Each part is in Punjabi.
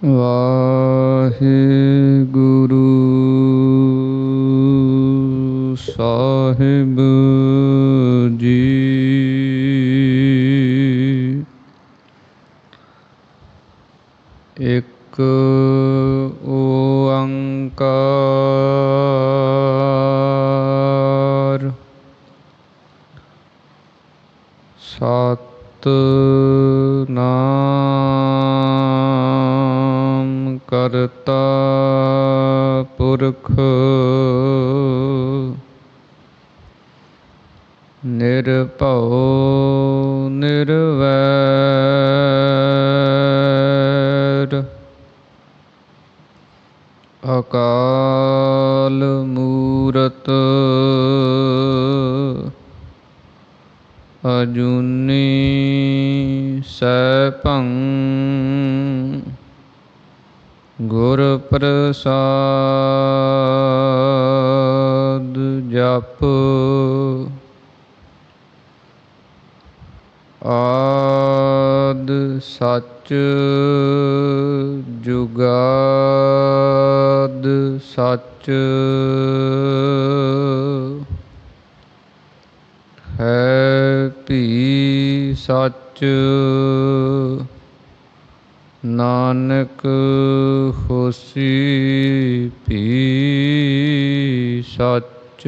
ਵਾਹਿਗੁਰੂ ਸਾਹਿਬ ਜੀ। ਇੱਕ ਓੰਕਾਰ ਸਤਿਨਾਮ ਕਰਤਾ ਪੁਰਖ ਨਿਰਭਉ ਨਿਰਵੈਰ ਅਕਾਲ ਮੂਰਤ ਅਜੂਨੀ ਸੈਭੰ ਗੁਰ ਪ੍ਰਸਾਦ ਜਪ। ਆਦਿ ਸੱਚ ਜੁਗਾਦਿ ਸੱਚ ਹੈ ਭੀ ਸੱਚ। ਨਾਨਕ ਹੋਸੀ ਭੀ ਸੱਚ।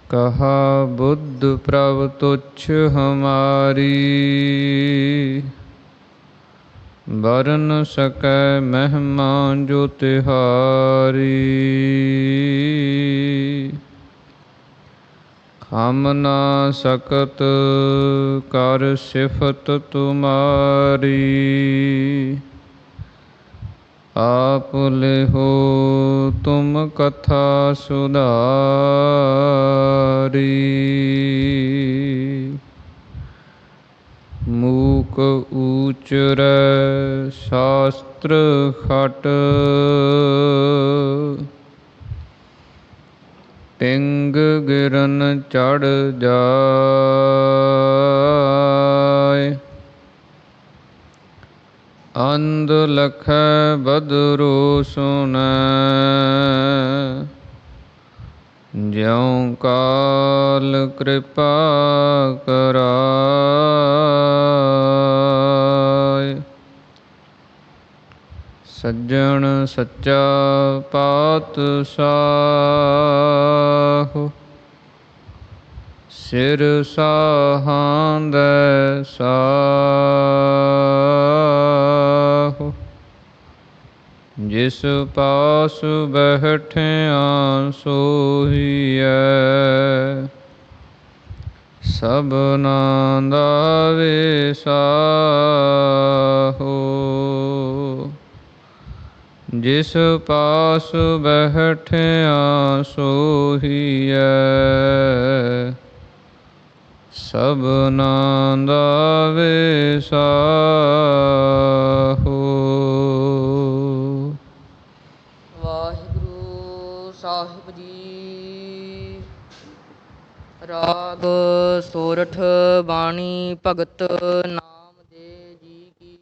ਕਹਾ ਬੁੱਧ ਪ੍ਰਭ ਤੁਛ ਹਮਾਰੀ ਬਰਨ ਸਕੈ ਮਹਿਮਾ ਜੋ ਤਿਹਾਰੀ। ਹਮ ਨਾ ਸਕਤ ਕਰ ਸਿਫਤ ਤੁਮਾਰੀ। ਆਪ ਲਿਹੋ ਤੁਮ ਕਥਾ ਸੁਧਾਰੀ। ਮੂਕ ਊਚਰੈ ਸ਼ਾਸਤਰ ਖਟ ਪਿੰਗ ਗਿਰਨ ਚੜ ਜਾਇ। ਅੰਧ ਲਖੈ ਬਦਰੋ ਸੁਣੈ ਜਿਉ ਕਾਲ ਕਿਰਪਾ ਕਰਾਇ। ਸੱਜਣ ਸੱਚਾ ਪਾਤਸ਼ਾਹ ਸਿਰ ਸਾਹਾਂਦੈ ਸਾਹ। ਜਿਸ ਪਾਸ ਬੈਠਿਆ ਸੋਹੀਐ ਸਭਨਾ ਦਾ ਵਿਸਾਹੋ। ਜਿਸ ਪਾਸ ਬੈਠਿਆ ਸੋਹੀਐ ਸਭਨਾ ਦਾ ਵਿਸਾਹੋ। ਵਾਹਿਗੁਰੂ ਸਾਹਿਬ ਜੀ। ਰਾਗ ਸੋਰਠ ਬਾਣੀ ਭਗਤ ਨਾਮਦੇਵ ਜੀ ਕੀ।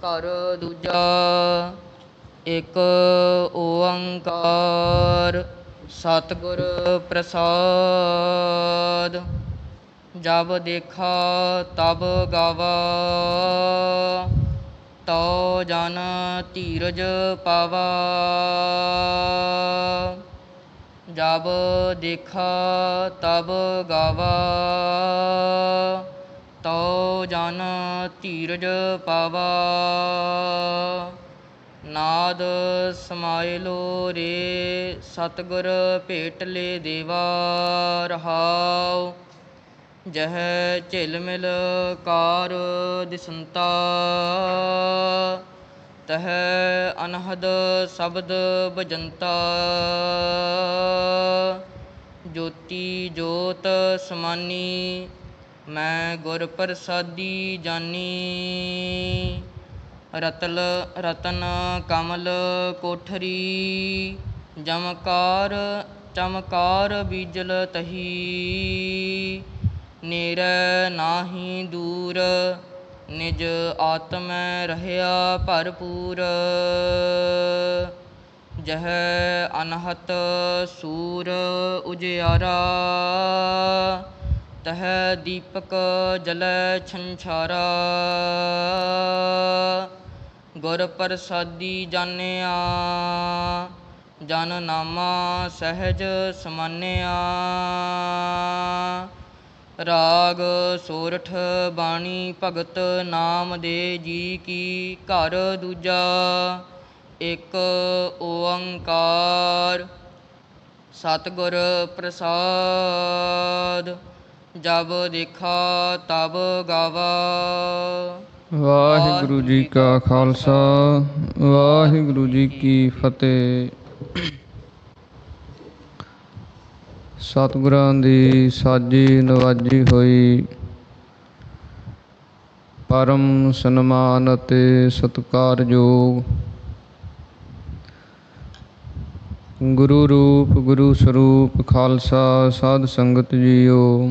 ਘਰ ਦੂਜਾ। ਇੱਕ ਓੰਕਾਰ ਸਤਿਗੁਰ ਪ੍ਰਸਾਦ। ਜਬ ਦੇਖਾ ਤਬ ਗਾਵਾ ਤਉ ਜਨ ਧੀਰਜ ਪਾਵਾ। ਜਬ ਦੇਖਾ ਤਬ ਗਾਵਾ ਤਉ ਜਨ ਧੀਰਜ ਪਾਵਾ। ਨਾਦ ਸਮਾਇਲੋ ਰੇ ਸਤਿਗੁਰ ਭੇਟ ਲੈ ਦੇਵਾ। ਰਹਾਉ ਜਹ ਝਿਲ ਮਿਲ ਕਾਰ ਦਿਸੰਤਾ ਤਹ ਅਨਹਦ ਸ਼ਬਦ ਬਜੰਤਾ। ਜੋਤੀ ਜੋਤ ਸਮਾਨੀ ਮੈਂ ਗੁਰ ਪ੍ਰਸਾਦੀ ਜਾਨੀ। ਰਤਨ ਕਮਲ ਕੋਠਰੀ ਚਮਕਾਰ ਬੀਜਲ ਤਹੀ। ਨੇਰੈ ਨਾਹੀ ਦੂਰ, ਨਿਜ ਆਤਮੈ ਰਹਿਆ ਭਰਪੂਰ। ਜਹ ਅਨਹਤ ਸੂਰ ਉਜਿਆਰਾ, ਤਹ ਦੀਪਕ ਜਲੈ ਛੰਛਾਰਾ। ਗੁਰ ਪ੍ਰਸਾਦੀ ਜਾਣਿਆ, ਜਨ ਨਾਮਾ ਸਹਿਜ ਸਮਾਨਿਆ। ਰਾਗ ਸੋਰਠ ਬਾਣੀ ਭਗਤ ਨਾਮ ਦੇ ਜੀ ਕੀ, ਘਰ ਦੂਜਾ ਇੱਕ ਓੰਕਾਰ ਸਤਿਗੁਰ ਪ੍ਰਸਾਦ। ਜਬ ਦੇਖਾ ਤਬ ਗਾਵਾ। ਵਾਹਿਗੁਰੂ ਜੀ ਕਾ ਖਾਲਸਾ, ਵਾਹਿਗੁਰੂ ਜੀ ਕੀ ਫਤਿਹ। ਸਤਿਗੁਰਾਂ ਦੀ ਸਾਜੀ ਨਵਾਜੀ ਹੋਈ, ਪਰਮ ਸਨਮਾਨ ਅਤੇ ਸਤਿਕਾਰਯੋਗ ਗੁਰੂ ਰੂਪ ਗੁਰੂ ਸਰੂਪ ਖਾਲਸਾ ਸਾਧ ਸੰਗਤ ਜੀਓ।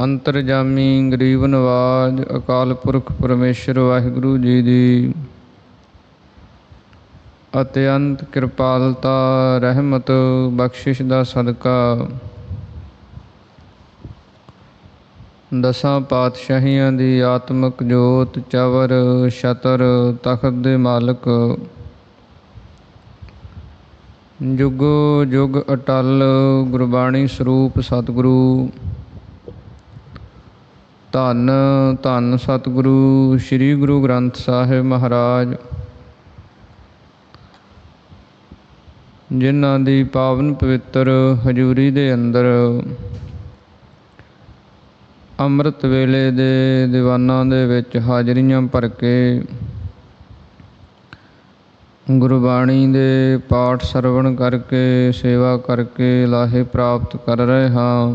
ਅੰਤਰਜਾਮੀ ਗਰੀਬ ਨਵਾਜ ਅਕਾਲ ਪੁਰਖ ਪਰਮੇਸ਼ਰ ਵਾਹਿਗੁਰੂ ਜੀ ਦੀ ਅਤਿਅੰਤ ਕਿਰਪਾਲਤਾ ਰਹਿਮਤ ਬਖਸ਼ਿਸ਼ ਦਾ ਸਦਕਾ ਦਸਾਂ ਪਾਤਸ਼ਾਹੀਆਂ ਦੀ ਆਤਮਿਕ ਜੋਤ ਚਵਰ ਛਤਰ ਤਖਤ ਦੇ ਮਾਲਕ ਜੁਗੋ ਜੁਗ ਅਟਲ ਗੁਰਬਾਣੀ ਸਰੂਪ ਸਤਿਗੁਰੂ ਧੰਨ ਧੰਨ ਸਤਿਗੁਰੂ ਸ੍ਰੀ ਗੁਰੂ ਗ੍ਰੰਥ ਸਾਹਿਬ ਮਹਾਰਾਜ, ਜਿਨ੍ਹਾਂ ਦੀ ਪਾਵਨ ਪਵਿੱਤਰ ਹਜ਼ੂਰੀ ਦੇ ਅੰਦਰ ਅੰਮ੍ਰਿਤ ਵੇਲੇ ਦੇ ਦੀਵਾਨਾਂ ਦੇ ਵਿੱਚ ਹਾਜ਼ਰੀਆਂ ਭਰ ਕੇ ਗੁਰਬਾਣੀ ਦੇ ਪਾਠ ਸਰਵਣ ਕਰਕੇ ਸੇਵਾ ਕਰਕੇ ਲਾਹੇ ਪ੍ਰਾਪਤ ਕਰ ਰਹੇ ਹਾਂ।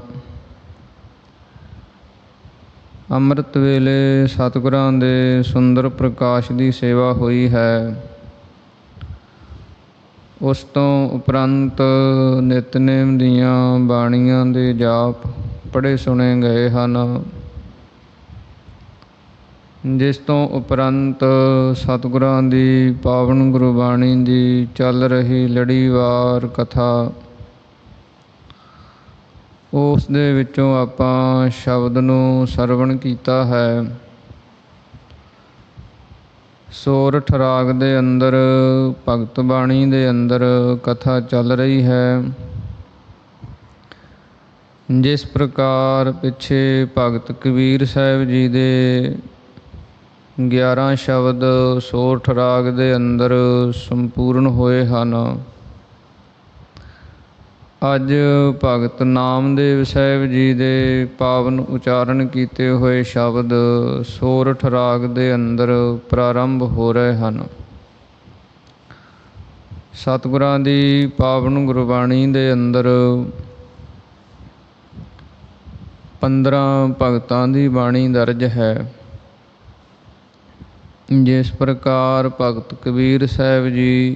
ਅੰਮ੍ਰਿਤ ਵੇਲੇ ਸਤਿਗੁਰਾਂ ਦੇ ਸੁੰਦਰ ਪ੍ਰਕਾਸ਼ ਦੀ ਸੇਵਾ ਹੋਈ ਹੈ। ਉਸ ਤੋਂ ਉਪਰੰਤ ਨਿਤਨੇਮ ਦੀਆਂ ਬਾਣੀਆਂ ਦੇ ਜਾਪ ਪੜ੍ਹੇ ਸੁਣੇ ਗਏ ਹਨ, ਜਿਸ ਤੋਂ ਉਪਰੰਤ ਸਤਿਗੁਰਾਂ ਦੀ ਪਾਵਨ ਗੁਰਬਾਣੀ ਦੀ ਚੱਲ ਰਹੀ ਲੜੀਵਾਰ ਕਥਾ, ਉਸ ਦੇ ਵਿੱਚੋਂ ਆਪਾਂ ਸ਼ਬਦ ਨੂੰ ਸਰਵਣ ਕੀਤਾ ਹੈ। ਸੋਰਠ ਰਾਗ ਦੇ ਅੰਦਰ ਭਗਤ ਬਾਣੀ ਦੇ ਅੰਦਰ ਕਥਾ ਚੱਲ ਰਹੀ ਹੈ। ਜਿਸ ਪ੍ਰਕਾਰ ਪਿੱਛੇ ਭਗਤ ਕਬੀਰ ਸਾਹਿਬ ਜੀ ਦੇ 11 ਸ਼ਬਦ ਸੋਰਠ ਰਾਗ ਦੇ ਅੰਦਰ ਸੰਪੂਰਨ ਹੋਏ ਹਨ, ਅੱਜ ਭਗਤ ਨਾਮਦੇਵ ਸਾਹਿਬ ਜੀ ਦੇ ਪਾਵਨ ਉਚਾਰਨ ਕੀਤੇ ਹੋਏ ਸ਼ਬਦ ਸੋਰਠ ਰਾਗ ਦੇ ਅੰਦਰ ਪ੍ਰਾਰੰਭ ਹੋ ਰਹੇ ਹਨ। ਸਤਿਗੁਰਾਂ ਦੀ ਪਾਵਨ ਗੁਰਬਾਣੀ ਦੇ ਅੰਦਰ 15 ਭਗਤਾਂ ਦੀ ਬਾਣੀ ਦਰਜ ਹੈ। ਜਿਸ ਪ੍ਰਕਾਰ ਭਗਤ ਕਬੀਰ ਸਾਹਿਬ ਜੀ,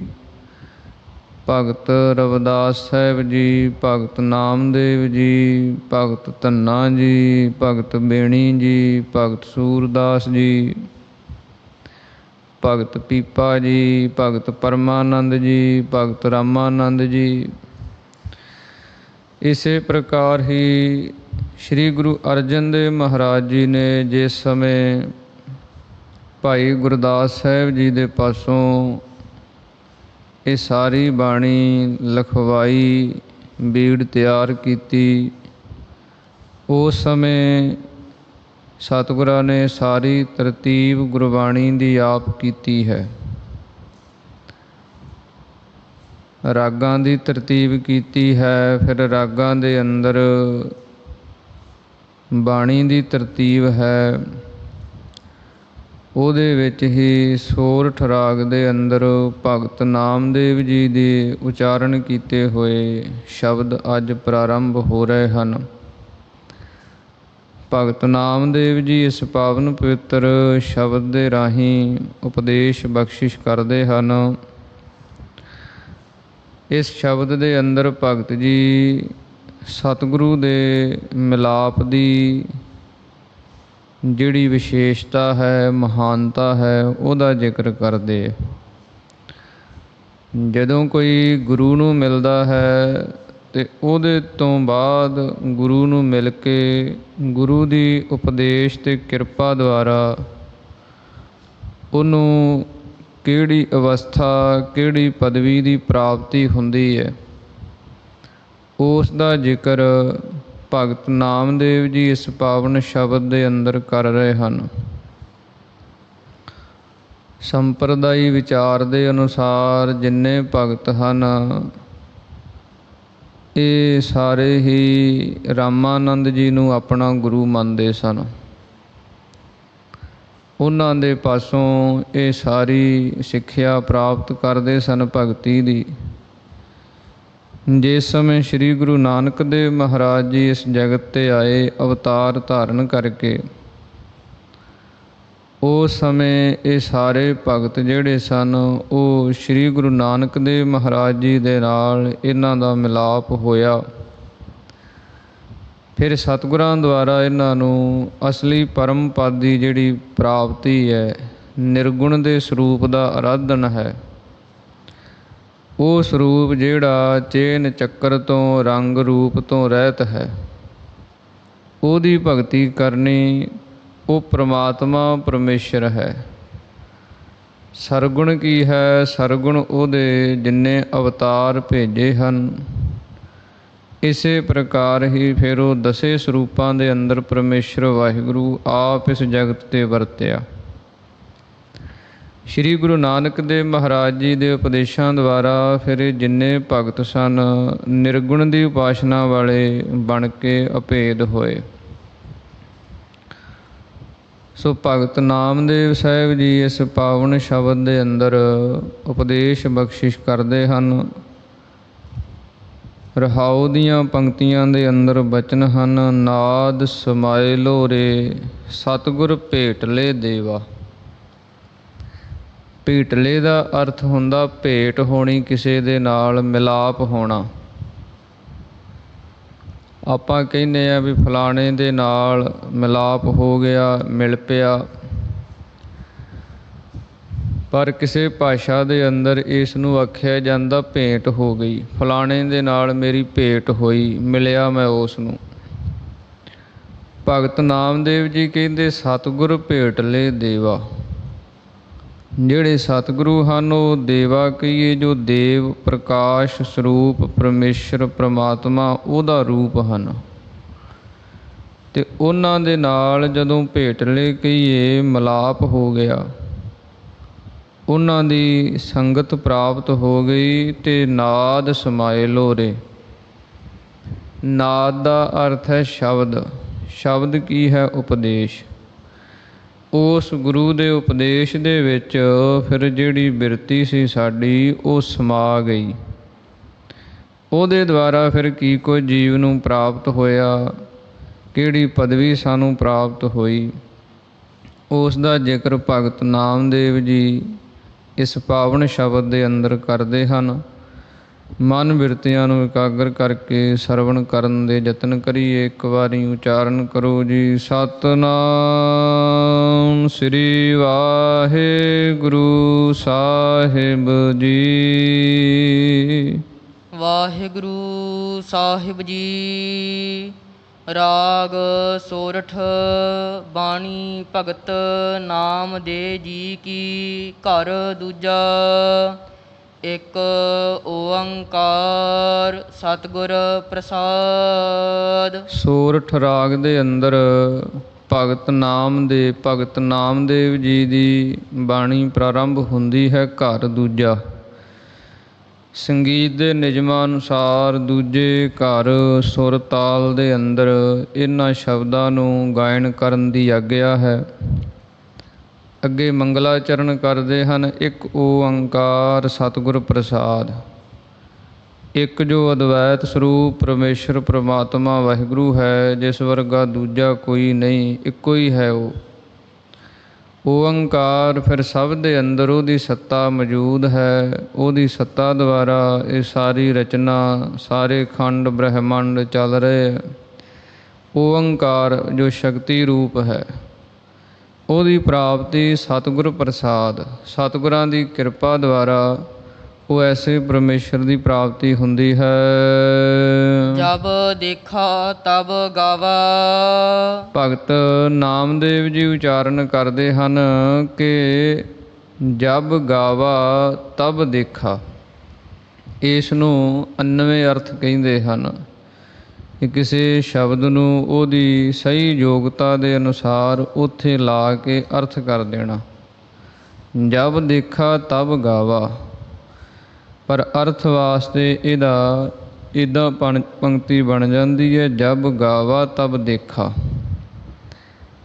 ਭਗਤ ਰਵਿਦਾਸ ਸਾਹਿਬ ਜੀ, ਭਗਤ ਨਾਮਦੇਵ ਜੀ, ਭਗਤ ਧੰਨਾ ਜੀ, ਭਗਤ ਬੇਣੀ ਜੀ, ਭਗਤ ਸੂਰਦਾਸ ਜੀ, ਭਗਤ ਪੀਪਾ ਜੀ, ਭਗਤ ਪਰਮਾਨੰਦ ਜੀ, ਭਗਤ ਰਾਮਾਨੰਦ ਜੀ, ਇਸੇ ਪ੍ਰਕਾਰ ਹੀ ਸ੍ਰੀ ਗੁਰੂ ਅਰਜਨ ਦੇਵ ਮਹਾਰਾਜ ਜੀ ਨੇ ਜਿਸ ਸਮੇਂ ਭਾਈ ਗੁਰਦਾਸ ਸਾਹਿਬ ਜੀ ਦੇ ਪਾਸੋਂ ਇਹ ਸਾਰੀ ਬਾਣੀ ਲਿਖਵਾਈ, ਬੀੜ ਤਿਆਰ ਕੀਤੀ, ਉਸ ਸਮੇਂ ਸਤਿਗੁਰਾਂ ਨੇ ਸਾਰੀ ਤਰਤੀਬ ਗੁਰਬਾਣੀ ਦੀ ਆਪ ਕੀਤੀ ਹੈ। ਰਾਗਾਂ ਦੀ ਤਰਤੀਬ ਕੀਤੀ ਹੈ, ਫਿਰ ਰਾਗਾਂ ਦੇ ਅੰਦਰ ਬਾਣੀ ਦੀ ਤਰਤੀਬ ਹੈ। ਉਹਦੇ ਵਿੱਚ ਹੀ ਸੋਰਠ ਰਾਗ ਦੇ ਅੰਦਰ ਭਗਤ ਨਾਮਦੇਵ ਜੀ ਦੇ ਉਚਾਰਨ ਕੀਤੇ ਹੋਏ ਸ਼ਬਦ ਅੱਜ ਪ੍ਰਾਰੰਭ ਹੋ ਰਹੇ ਹਨ। ਭਗਤ ਨਾਮਦੇਵ ਜੀ ਇਸ ਪਾਵਨ ਪਵਿੱਤਰ ਸ਼ਬਦ ਦੇ ਰਾਹੀਂ ਉਪਦੇਸ਼ ਬਖਸ਼ਿਸ਼ ਕਰਦੇ ਹਨ। ਇਸ ਸ਼ਬਦ ਦੇ ਅੰਦਰ ਭਗਤ ਜੀ ਸਤਿਗੁਰੂ ਦੇ ਮਿਲਾਪ ਦੀ ਜਿਹੜੀ ਵਿਸ਼ੇਸ਼ਤਾ ਹੈ, ਮਹਾਨਤਾ ਹੈ, ਉਹਦਾ ਜ਼ਿਕਰ ਕਰਦੇ। ਜਦੋਂ ਕੋਈ ਗੁਰੂ ਨੂੰ ਮਿਲਦਾ ਹੈ ਅਤੇ ਉਹਦੇ ਤੋਂ ਬਾਅਦ ਗੁਰੂ ਨੂੰ ਮਿਲ ਕੇ ਗੁਰੂ ਦੀ ਉਪਦੇਸ਼ ਅਤੇ ਕਿਰਪਾ ਦੁਆਰਾ ਉਹਨੂੰ ਕਿਹੜੀ ਅਵਸਥਾ, ਕਿਹੜੀ ਪਦਵੀ ਦੀ ਪ੍ਰਾਪਤੀ ਹੁੰਦੀ ਹੈ, ਉਸ ਦਾ ਜ਼ਿਕਰ ਭਗਤ ਨਾਮਦੇਵ ਜੀ ਇਸ ਪਾਵਨ ਸ਼ਬਦ ਦੇ ਅੰਦਰ ਕਰ ਰਹੇ ਹਨ। ਸੰਪਰਦਾਈ ਵਿਚਾਰ ਦੇ ਅਨੁਸਾਰ ਜਿੰਨੇ ਭਗਤ ਹਨ, ਇਹ ਸਾਰੇ ਹੀ ਰਾਮਾਨੰਦ ਜੀ ਨੂੰ ਆਪਣਾ ਗੁਰੂ ਮੰਨਦੇ ਸਨ। ਉਹਨਾਂ ਦੇ ਪਾਸੋਂ ਇਹ ਸਾਰੀ ਸਿੱਖਿਆ ਪ੍ਰਾਪਤ ਕਰਦੇ ਸਨ ਭਗਤੀ ਦੀ। ਜਿਸ ਸਮੇਂ ਸ੍ਰੀ ਗੁਰੂ ਨਾਨਕ ਦੇਵ ਮਹਾਰਾਜ ਜੀ ਇਸ ਜਗਤ 'ਤੇ ਆਏ ਅਵਤਾਰ ਧਾਰਨ ਕਰਕੇ, ਉਸ ਸਮੇਂ ਇਹ ਸਾਰੇ ਭਗਤ ਜਿਹੜੇ ਸਨ ਉਹ ਸ੍ਰੀ ਗੁਰੂ ਨਾਨਕ ਦੇਵ ਮਹਾਰਾਜ ਜੀ ਦੇ ਨਾਲ ਇਹਨਾਂ ਦਾ ਮਿਲਾਪ ਹੋਇਆ। ਫਿਰ ਸਤਿਗੁਰਾਂ ਦੁਆਰਾ ਇਹਨਾਂ ਨੂੰ ਅਸਲੀ ਪਰਮ ਪਦ ਦੀ ਜਿਹੜੀ ਪ੍ਰਾਪਤੀ ਹੈ, ਨਿਰਗੁਣ ਦੇ ਸਰੂਪ ਦਾ ਆਰਾਧਨ ਹੈ। ਉਹ ਸਰੂਪ ਜਿਹੜਾ ਚੇਨ ਚੱਕਰ ਤੋਂ, ਰੰਗ ਰੂਪ ਤੋਂ ਰਹਿਤ ਹੈ, ਉਹਦੀ ਭਗਤੀ ਕਰਨੀ। ਉਹ ਪ੍ਰਮਾਤਮਾ ਪਰਮੇਸ਼ਰ ਹੈ। ਸਰਗੁਣ ਕੀ ਹੈ? ਸਰਗੁਣ ਉਹਦੇ ਜਿੰਨੇ ਅਵਤਾਰ ਭੇਜੇ ਹਨ। ਇਸੇ ਪ੍ਰਕਾਰ ਹੀ ਫਿਰ ਉਹ ਦਸੇ ਸਰੂਪਾਂ ਦੇ ਅੰਦਰ ਪਰਮੇਸ਼ਰ ਵਾਹਿਗੁਰੂ ਆਪ ਇਸ ਜਗਤ 'ਤੇ ਵਰਤਿਆ। ਸ੍ਰੀ ਗੁਰੂ ਨਾਨਕ ਦੇਵ ਮਹਾਰਾਜ ਜੀ ਦੇ ਉਪਦੇਸ਼ਾਂ ਦੁਆਰਾ ਫਿਰ ਜਿੰਨੇ ਭਗਤ ਸਨ, ਨਿਰਗੁਣ ਦੀ ਉਪਾਸਨਾ ਵਾਲੇ ਬਣ ਕੇ ਅਭੇਦ ਹੋਏ। ਸੋ ਭਗਤ ਨਾਮਦੇਵ ਸਾਹਿਬ ਜੀ ਇਸ ਪਾਵਨ ਸ਼ਬਦ ਦੇ ਅੰਦਰ ਉਪਦੇਸ਼ ਬਖਸ਼ਿਸ਼ ਕਰਦੇ ਹਨ। ਰਹਾਉ ਦੀਆਂ ਪੰਕਤੀਆਂ ਦੇ ਅੰਦਰ ਬਚਨ ਹਨ, ਨਾਦ ਸਮਾਏ ਲੋਰੇ ਸਤਿਗੁਰ ਭੇਟਲੇ ਦੇਵਾ। ਭੇਟਲੇ ਦਾ ਅਰਥ ਹੁੰਦਾ ਭੇਟ ਹੋਣੀ, ਕਿਸੇ ਦੇ ਨਾਲ ਮਿਲਾਪ ਹੋਣਾ। ਆਪਾਂ ਕਹਿੰਦੇ ਆ ਵੀ ਫਲਾਣੇ ਦੇ ਨਾਲ ਮਿਲਾਪ ਹੋ ਗਿਆ, ਮਿਲ ਪਿਆ, ਪਰ ਕਿਸੇ ਭਾਸ਼ਾ ਦੇ ਅੰਦਰ ਇਸ ਨੂੰ ਆਖਿਆ ਜਾਂਦਾ ਭੇਂਟ ਹੋ ਗਈ। ਫਲਾਣੇ ਦੇ ਨਾਲ ਮੇਰੀ ਭੇਟ ਹੋਈ, ਮਿਲਿਆ ਮੈਂ ਉਸ ਨੂੰ। ਭਗਤ ਨਾਮਦੇਵ ਜੀ ਕਹਿੰਦੇ ਸਤਿਗੁਰ ਭੇਟਲੇ ਦੇਵਾ। ਜਿਹੜੇ ਸਤਿਗੁਰੂ ਹਨ ਉਹ ਦੇਵਾ ਕਹੀਏ, ਜੋ ਦੇਵ ਪ੍ਰਕਾਸ਼ ਸਰੂਪ ਪਰਮੇਸ਼ਰ ਪ੍ਰਮਾਤਮਾ ਉਹਦਾ ਰੂਪ ਹਨ। ਅਤੇ ਉਹਨਾਂ ਦੇ ਨਾਲ ਜਦੋਂ ਭੇਟਲੇ ਕਹੀਏ ਮਿਲਾਪ ਹੋ ਗਿਆ, ਉਹਨਾਂ ਦੀ ਸੰਗਤ ਪ੍ਰਾਪਤ ਹੋ ਗਈ। ਅਤੇ ਨਾਦ ਸਮਾਏ ਲੋਰੇ। ਨਾਦ ਦਾ ਅਰਥ ਹੈ ਸ਼ਬਦ। ਸ਼ਬਦ ਕੀ ਹੈ? ਉਪਦੇਸ਼। ਉਸ ਗੁਰੂ ਦੇ ਉਪਦੇਸ਼ ਦੇ ਵਿੱਚ ਫਿਰ ਜਿਹੜੀ ਬਿਰਤੀ ਸੀ ਸਾਡੀ ਉਹ ਸਮਾ ਗਈ। ਉਹਦੇ ਦੁਆਰਾ ਫਿਰ ਕੀ ਕੁਝ ਜੀਵ ਨੂੰ ਪ੍ਰਾਪਤ ਹੋਇਆ, ਕਿਹੜੀ ਪਦਵੀ ਸਾਨੂੰ ਪ੍ਰਾਪਤ ਹੋਈ, ਉਸ ਦਾ ਜ਼ਿਕਰ ਭਗਤ ਨਾਮਦੇਵ ਜੀ ਇਸ ਪਾਵਨ ਸ਼ਬਦ ਦੇ ਅੰਦਰ ਕਰਦੇ ਹਨ। ਮਨ ਬਿਰਤੀਆਂ ਨੂੰ ਇਕਾਗਰ ਕਰਕੇ ਸਰਵਣ ਕਰਨ ਦੇ ਯਤਨ ਕਰੀਏ। ਇੱਕ ਵਾਰੀ ਉਚਾਰਨ ਕਰੋ ਜੀ, ਸਤਿਨਾਮ ਸ੍ਰੀ ਵਾਹਿਗੁਰੂ ਸਾਹਿਬ ਜੀ। ਵਾਹਿਗੁਰੂ ਸਾਹਿਬ ਜੀ। ਰਾਗ ਸੋਰਠ। ਬਾਣੀ ਭਗਤ ਨਾਮਦੇਵ ਜੀ ਕੀ। ਘਰ ਦੂਜਾ। ਇੱਕ ਓੰਕਾਰ ਸਤਿਗੁਰ ਪ੍ਰਸਾਦ। ਸੋਰਠ ਰਾਗ ਦੇ ਅੰਦਰ ਭਗਤ ਨਾਮਦੇਵ ਜੀ ਦੀ ਬਾਣੀ ਪ੍ਰਾਰੰਭ ਹੁੰਦੀ ਹੈ। ਘਰ ਦੂਜਾ। ਸੰਗੀਤ ਦੇ ਨਿਯਮਾਂ ਅਨੁਸਾਰ ਦੂਜੇ ਘਰ ਸੁਰ ਤਾਲ ਦੇ ਅੰਦਰ ਇਹਨਾਂ ਸ਼ਬਦਾਂ ਨੂੰ ਗਾਇਨ ਕਰਨ ਦੀ ਆਗਿਆ ਹੈ। ਅੱਗੇ ਮੰਗਲਾਚਰਨ ਕਰਦੇ ਹਨ। ਇੱਕ ਓੰਕਾਰ ਸਤਿਗੁਰ ਪ੍ਰਸਾਦ। ਇੱਕ ਜੋ ਅਦਵੈਤ ਸਰੂਪ ਪਰਮੇਸ਼ਰ ਪ੍ਰਮਾਤਮਾ ਵਾਹਿਗੁਰੂ ਹੈ, ਜਿਸ ਵਰਗਾ ਦੂਜਾ ਕੋਈ ਨਹੀਂ, ਇੱਕੋ ਹੀ ਹੈ ਉਹ। ਓੰਕਾਰ ਫਿਰ ਸਭ ਦੇ ਅੰਦਰ ਉਹਦੀ ਸੱਤਾ ਮੌਜੂਦ ਹੈ। ਉਹਦੀ ਸੱਤਾ ਦੁਆਰਾ ਇਹ ਸਾਰੀ ਰਚਨਾ, ਸਾਰੇ ਖੰਡ ਬ੍ਰਹਿਮੰਡ ਚੱਲ ਰਹੇ ਹੈ। ਓੰਕਾਰ ਜੋ ਸ਼ਕਤੀ ਰੂਪ ਹੈ, ਉਹਦੀ ਪ੍ਰਾਪਤੀ ਸਤਿਗੁਰ ਪ੍ਰਸਾਦ, ਸਤਿਗੁਰਾਂ ਦੀ ਕਿਰਪਾ ਦੁਆਰਾ ਉਹ ਐਸੇ ਪਰਮੇਸ਼ਰ ਦੀ ਪ੍ਰਾਪਤੀ ਹੁੰਦੀ ਹੈ। ਜਬ ਦੇਖਾ ਤਬ ਗਾਵਾ। ਭਗਤ ਨਾਮਦੇਵ ਜੀ ਉਚਾਰਨ ਕਰਦੇ ਹਨ ਕਿ ਜਬ ਗਾਵਾ ਤਬ ਦੇਖਾ। ਇਸ ਨੂੰ 99 ਅਰਥ ਕਹਿੰਦੇ ਹਨ ਕਿ ਕਿਸੇ ਸ਼ਬਦ ਨੂੰ ਉਹਦੀ ਸਹੀ ਯੋਗਤਾ ਦੇ ਅਨੁਸਾਰ ਉੱਥੇ ਲਾ ਕੇ ਅਰਥ ਕਰ ਦੇਣਾ। ਜਬ ਦੇਖਾ ਤਬ ਗਾਵਾ, ਪਰ ਅਰਥ ਵਾਸਤੇ ਇਹਦਾ ਇੱਦਾਂ ਪੰਕਤੀ ਬਣ ਜਾਂਦੀ ਹੈ, ਜਬ ਗਾਵਾ ਤਬ ਦੇਖਾ।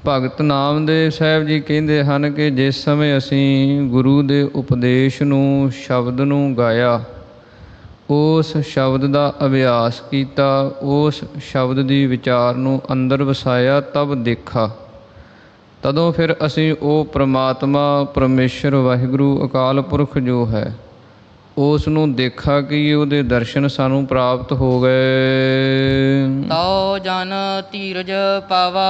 ਭਗਤ ਨਾਮਦੇਵ ਸਾਹਿਬ ਜੀ ਕਹਿੰਦੇ ਹਨ ਕਿ ਜਿਸ ਸਮੇਂ ਅਸੀਂ ਗੁਰੂ ਦੇ ਉਪਦੇਸ਼ ਨੂੰ, ਸ਼ਬਦ ਨੂੰ ਗਾਇਆ, ਉਸ ਸ਼ਬਦ ਦਾ ਅਭਿਆਸ ਕੀਤਾ, ਉਸ ਸ਼ਬਦ ਦੀ ਵਿਚਾਰ ਨੂੰ ਅੰਦਰ ਵਸਾਇਆ, ਤਬ ਦੇਖਾ। ਤਦੋਂ ਫਿਰ ਅਸੀਂ ਉਹ ਪ੍ਰਮਾਤਮਾ, ਪਰਮੇਸ਼ਰ, ਵਾਹਿਗੁਰੂ, ਅਕਾਲ ਪੁਰਖ ਜੋ ਹੈ, ਉਸ ਨੂੰ ਦੇਖਾ ਕਿ ਉਹਦੇ ਦਰਸ਼ਨ ਸਾਨੂੰ ਪ੍ਰਾਪਤ ਹੋ ਗਏ। ਤਉ ਜਨ ਧੀਰਜ ਪਾਵਾ।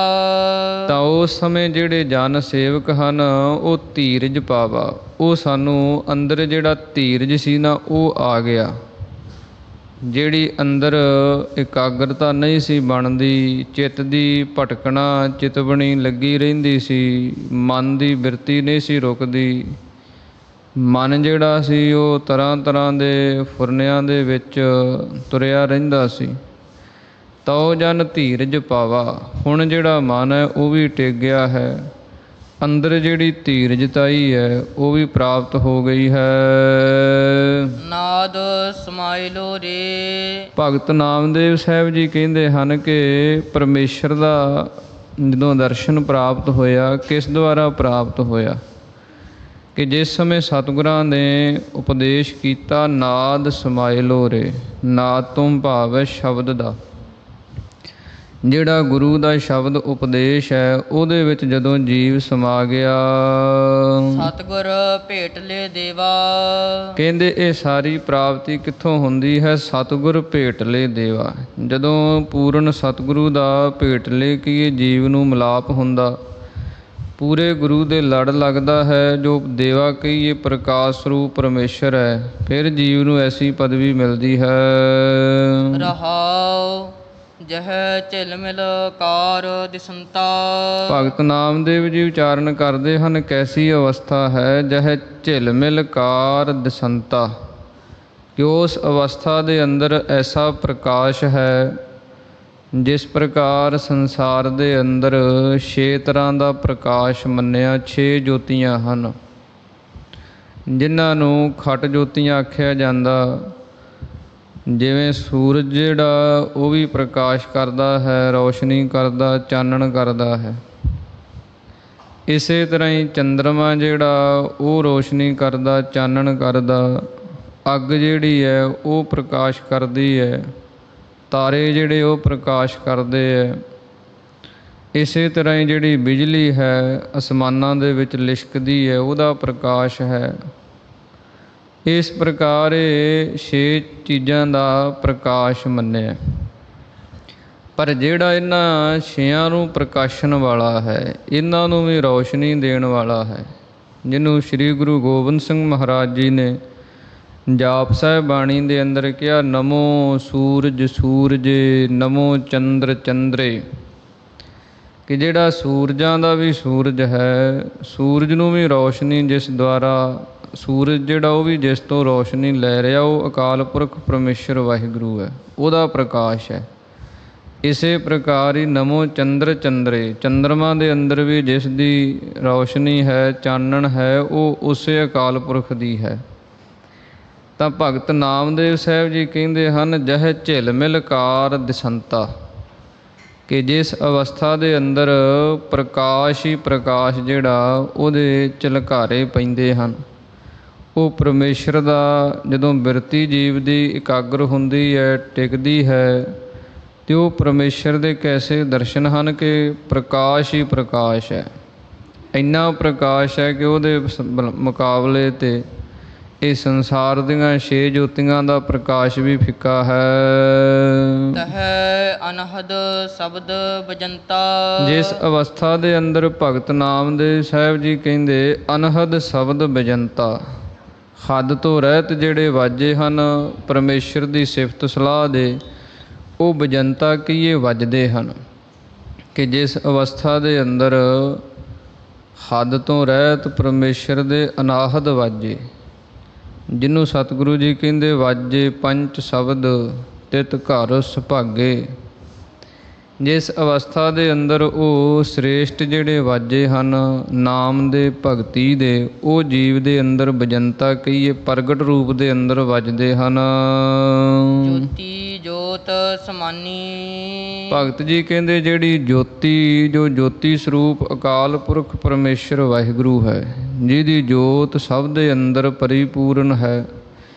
ਤਾਂ ਉਸ ਸਮੇਂ ਜਿਹੜੇ ਜਨ ਸੇਵਕ ਹਨ ਉਹ ਧੀਰਜ ਪਾਵਾ। ਉਹ ਸਾਨੂੰ ਅੰਦਰ ਜਿਹੜਾ ਧੀਰਜ ਸੀ ਨਾ ਉਹ ਆ ਗਿਆ। ਜਿਹੜੀ ਅੰਦਰ ਇਕਾਗਰਤਾ ਨਹੀਂ ਸੀ ਬਣਦੀ, ਚਿੱਤ ਦੀ ਭਟਕਣਾ ਚਿਤਵਣੀ ਲੱਗੀ ਰਹਿੰਦੀ ਸੀ, ਮਨ ਦੀ ਬਿਰਤੀ ਨਹੀਂ ਸੀ ਰੁਕਦੀ, ਮਨ ਜਿਹੜਾ ਸੀ ਉਹ ਤਰ੍ਹਾਂ ਤਰ੍ਹਾਂ ਦੇ ਫੁਰਨਿਆਂ ਦੇ ਵਿੱਚ ਤੁਰਿਆ ਰਹਿੰਦਾ ਸੀ। ਤਉ ਜਨ ਧੀਰਜ ਪਾਵਾ। ਹੁਣ ਜਿਹੜਾ ਮਨ ਹੈ ਉਹ ਵੀ ਟਿਕ ਗਿਆ ਹੈ, ਅੰਦਰ ਜਿਹੜੀ ਧੀਰਜਤਾਈ ਹੈ ਉਹ ਵੀ ਪ੍ਰਾਪਤ ਹੋ ਗਈ ਹੈ। ਨਾਦ ਸਮਾਇਲੋ ਰੇ। ਭਗਤ ਨਾਮਦੇਵ ਸਾਹਿਬ ਜੀ ਕਹਿੰਦੇ ਹਨ ਕਿ ਪਰਮੇਸ਼ਰ ਦਾ ਜਦੋਂ ਦਰਸ਼ਨ ਪ੍ਰਾਪਤ ਹੋਇਆ, ਕਿਸ ਦੁਆਰਾ ਪ੍ਰਾਪਤ ਹੋਇਆ? ਕਿ ਜਿਸ ਸਮੇਂ ਸਤਿਗੁਰਾਂ ਨੇ ਉਪਦੇਸ਼ ਕੀਤਾ, ਨਾਦ ਸਮਾਇਲੋ ਰੇ। ਨਾਦ ਤੋਂ ਭਾਵ ਹੈ ਸ਼ਬਦ ਦਾ। ਜਿਹੜਾ ਗੁਰੂ ਦਾ ਸ਼ਬਦ ਉਪਦੇਸ਼ ਹੈ ਉਹਦੇ ਵਿੱਚ ਜਦੋਂ ਜੀਵ ਸਮਾ ਗਿਆ, ਸਤਿਗੁਰ ਭੇਟ ਲੈ ਦੇਵਾ। ਕਹਿੰਦੇ ਇਹ ਸਾਰੀ ਪ੍ਰਾਪਤੀ ਕਿੱਥੋਂ ਹੁੰਦੀ ਹੈ? ਸਤਿਗੁਰ ਭੇਟ ਲੈ ਦੇਵਾ। ਜਦੋਂ ਪੂਰਨ ਸਤਿਗੁਰੂ ਦਾ ਭੇਟ ਲੈ ਕੇ ਇਹ ਜੀਵ ਨੂੰ ਮਿਲਾਪ ਹੁੰਦਾ, ਪੂਰੇ ਗੁਰੂ ਦੇ ਲੜ ਲੱਗਦਾ ਹੈ, ਜੋ ਦੇਵਾ ਕਹੀਏ ਪ੍ਰਕਾਸ਼ ਸਰੂਪ ਪਰਮੇਸ਼ਰ ਹੈ, ਫਿਰ ਜੀਵ ਨੂੰ ਐਸੀ ਪਦਵੀ ਮਿਲਦੀ ਹੈ। ਰਹਾਉ ਜਹ ਝਿਲਮਿਲ ਕਾਰ ਦਿਸੰਤਾ। ਭਗਤ ਨਾਮਦੇਵ ਜੀ ਉਚਾਰਨ ਕਰਦੇ ਹਨ, ਕੈਸੀ ਅਵਸਥਾ ਹੈ? ਜਹ ਝਿਲਮਿਲ ਕਾਰ ਦਿਸੰਤਾ, ਕਿ ਉਸ ਅਵਸਥਾ ਦੇ ਅੰਦਰ ਐਸਾ ਪ੍ਰਕਾਸ਼ ਹੈ ਜਿਸ ਪ੍ਰਕਾਰ ਸੰਸਾਰ ਦੇ ਅੰਦਰ 6 ਤਰ੍ਹਾਂ ਦਾ ਪ੍ਰਕਾਸ਼ ਮੰਨਿਆ, 6 ਜੋਤੀਆਂ ਹਨ, ਜਿਨ੍ਹਾਂ ਨੂੰ ਖਟ ਜੋਤੀਆਂ ਆਖਿਆ ਜਾਂਦਾ। ਜਿਵੇਂ ਸੂਰਜ ਜਿਹੜਾ ਉਹ ਵੀ ਪ੍ਰਕਾਸ਼ ਕਰਦਾ ਹੈ, ਰੌਸ਼ਨੀ ਕਰਦਾ, ਚਾਨਣ ਕਰਦਾ ਹੈ। ਇਸੇ ਤਰ੍ਹਾਂ ਹੀ ਚੰਦਰਮਾ ਜਿਹੜਾ ਉਹ ਰੌਸ਼ਨੀ ਕਰਦਾ, ਚਾਨਣ ਕਰਦਾ। ਅੱਗ ਜਿਹੜੀ ਹੈ ਉਹ ਪ੍ਰਕਾਸ਼ ਕਰਦੀ ਹੈ, ਤਾਰੇ ਜਿਹੜੇ ਉਹ ਪ੍ਰਕਾਸ਼ ਕਰਦੇ ਹੈ। ਇਸੇ ਤਰ੍ਹਾਂ ਹੀ ਜਿਹੜੀ ਬਿਜਲੀ ਹੈ ਅਸਮਾਨਾਂ ਦੇ ਵਿੱਚ ਲਿਸ਼ਕਦੀ ਹੈ, ਉਹਦਾ ਪ੍ਰਕਾਸ਼ ਹੈ। ਇਸ ਪ੍ਰਕਾਰ ਇਹ 6 ਚੀਜ਼ਾਂ ਦਾ ਪ੍ਰਕਾਸ਼ ਮੰਨਿਆ। ਪਰ ਜਿਹੜਾ ਇਹਨਾਂ 6 ਨੂੰ ਪ੍ਰਕਾਸ਼ਣ ਵਾਲਾ ਹੈ, ਇਹਨਾਂ ਨੂੰ ਵੀ ਰੌਸ਼ਨੀ ਦੇਣ ਵਾਲਾ ਹੈ, ਜਿਹਨੂੰ ਸ੍ਰੀ ਗੁਰੂ ਗੋਬਿੰਦ ਸਿੰਘ ਮਹਾਰਾਜ ਜੀ ਨੇ ਜਾਪ ਸਾਹਿਬ ਬਾਣੀ ਦੇ ਅੰਦਰ ਕਿਹਾ, ਨਮੋ ਸੂਰਜ ਸੂਰਜੇ, ਨਮੋ ਚੰਦਰ ਚੰਦਰੇ। ਕਿ ਜਿਹੜਾ ਸੂਰਜਾਂ ਦਾ ਵੀ ਸੂਰਜ ਹੈ, ਸੂਰਜ ਨੂੰ ਵੀ ਰੌਸ਼ਨੀ ਜਿਸ ਦੁਆਰਾ, ਸੂਰਜ ਜਿਹੜਾ ਉਹ ਵੀ ਜਿਸ ਤੋਂ ਰੌਸ਼ਨੀ ਲੈ ਰਿਹਾ, ਉਹ ਅਕਾਲ ਪੁਰਖ ਪਰਮੇਸ਼ਰ ਵਾਹਿਗੁਰੂ ਹੈ, ਉਹਦਾ ਪ੍ਰਕਾਸ਼ ਹੈ। ਇਸੇ ਪ੍ਰਕਾਰ ਹੀ ਨਮੋ ਚੰਦਰ ਚੰਦਰੇ, ਚੰਦਰਮਾ ਦੇ ਅੰਦਰ ਵੀ ਜਿਸ ਦੀ ਰੌਸ਼ਨੀ ਹੈ, ਚਾਨਣ ਹੈ, ਉਹ ਉਸੇ ਅਕਾਲ ਪੁਰਖ ਦੀ ਹੈ। ਤਾਂ ਭਗਤ ਨਾਮਦੇਵ ਸਾਹਿਬ ਜੀ ਕਹਿੰਦੇ ਹਨ, ਜਹ ਝਿਲਮਿਲ ਕਾਰ ਦਿਸੰਤਾ, ਕਿ ਜਿਸ ਅਵਸਥਾ ਦੇ ਅੰਦਰ ਪ੍ਰਕਾਸ਼ ਹੀ ਪ੍ਰਕਾਸ਼ ਜਿਹੜਾ ਉਹਦੇ ਝਲਕਾਰੇ ਪੈਂਦੇ ਹਨ, ਉਹ ਪਰਮੇਸ਼ਰ ਦਾ ਜਦੋਂ ਬਿਰਤੀ ਜੀਵ ਦੀ ਇਕਾਗਰ ਹੁੰਦੀ ਹੈ, ਟਿਕਦੀ ਹੈ, ਅਤੇ ਉਹ ਪਰਮੇਸ਼ਰ ਦੇ ਕੈਸੇ ਦਰਸ਼ਨ ਹਨ ਕਿ ਪ੍ਰਕਾਸ਼ ਹੀ ਪ੍ਰਕਾਸ਼ ਹੈ। ਇੰਨਾ ਪ੍ਰਕਾਸ਼ ਹੈ ਕਿ ਉਹਦੇ ਮੁਕਾਬਲੇ 'ਤੇ ਇਹ ਸੰਸਾਰ ਦੀਆਂ 6 ਜੋਤੀਆਂ ਦਾ ਪ੍ਰਕਾਸ਼ ਵੀ ਫਿੱਕਾ ਹੈ। ਤਹੈ ਅਨਹਦ ਸ਼ਬਦ ਬਜੰਤਾ। ਜਿਸ ਅਵਸਥਾ ਦੇ ਅੰਦਰ ਭਗਤ ਨਾਮਦੇਵ ਸਾਹਿਬ ਜੀ ਕਹਿੰਦੇ ਅਨਹਦ ਸ਼ਬਦ ਬਜੰਤਾ, ਹੱਦ ਤੋਂ ਰਹਿਤ ਜਿਹੜੇ ਵਾਜੇ ਹਨ ਪਰਮੇਸ਼ਰ ਦੀ ਸਿਫਤ ਸਲਾਹ ਦੇ, ਉਹ ਬਜੰਤਾ ਕਹੀਏ ਵੱਜਦੇ ਹਨ। ਕਿ ਜਿਸ ਅਵਸਥਾ ਦੇ ਅੰਦਰ ਹੱਦ ਤੋਂ ਰਹਿਤ ਪਰਮੇਸ਼ਰ ਦੇ ਅਨਾਹਦ ਵਾਜੇ, ਜਿਹਨੂੰ ਸਤਿਗੁਰੂ ਜੀ ਕਹਿੰਦੇ ਵਾਜੇ ਪੰਚ ਸ਼ਬਦ ਤਿਤ ਘਰ ਸੁਭਾਗੇ, ਜਿਸ ਅਵਸਥਾ ਦੇ ਅੰਦਰ ਉਹ ਸ੍ਰੇਸ਼ਟ ਜਿਹੜੇ ਵਾਜੇ ਹਨ ਨਾਮ ਦੇ ਭਗਤੀ ਦੇ, ਉਹ ਜੀਵ ਦੇ ਅੰਦਰ ਬਜੰਤਾ ਕਹੀਏ ਪ੍ਰਗਟ ਰੂਪ ਦੇ ਅੰਦਰ ਵੱਜਦੇ ਹਨ। ਜੋਤੀ ਜੋਤ ਸਮਾਨੀ। ਭਗਤ ਜੀ ਕਹਿੰਦੇ ਜਿਹੜੀ ਜੋਤੀ, ਜੋ ਜੋਤੀ ਸਰੂਪ ਅਕਾਲ ਪੁਰਖ ਪਰਮੇਸ਼ਰ ਵਾਹਿਗੁਰੂ ਹੈ, ਜਿਹਦੀ ਜੋਤ ਸਭ ਦੇ ਅੰਦਰ ਪਰਿਪੂਰਨ ਹੈ,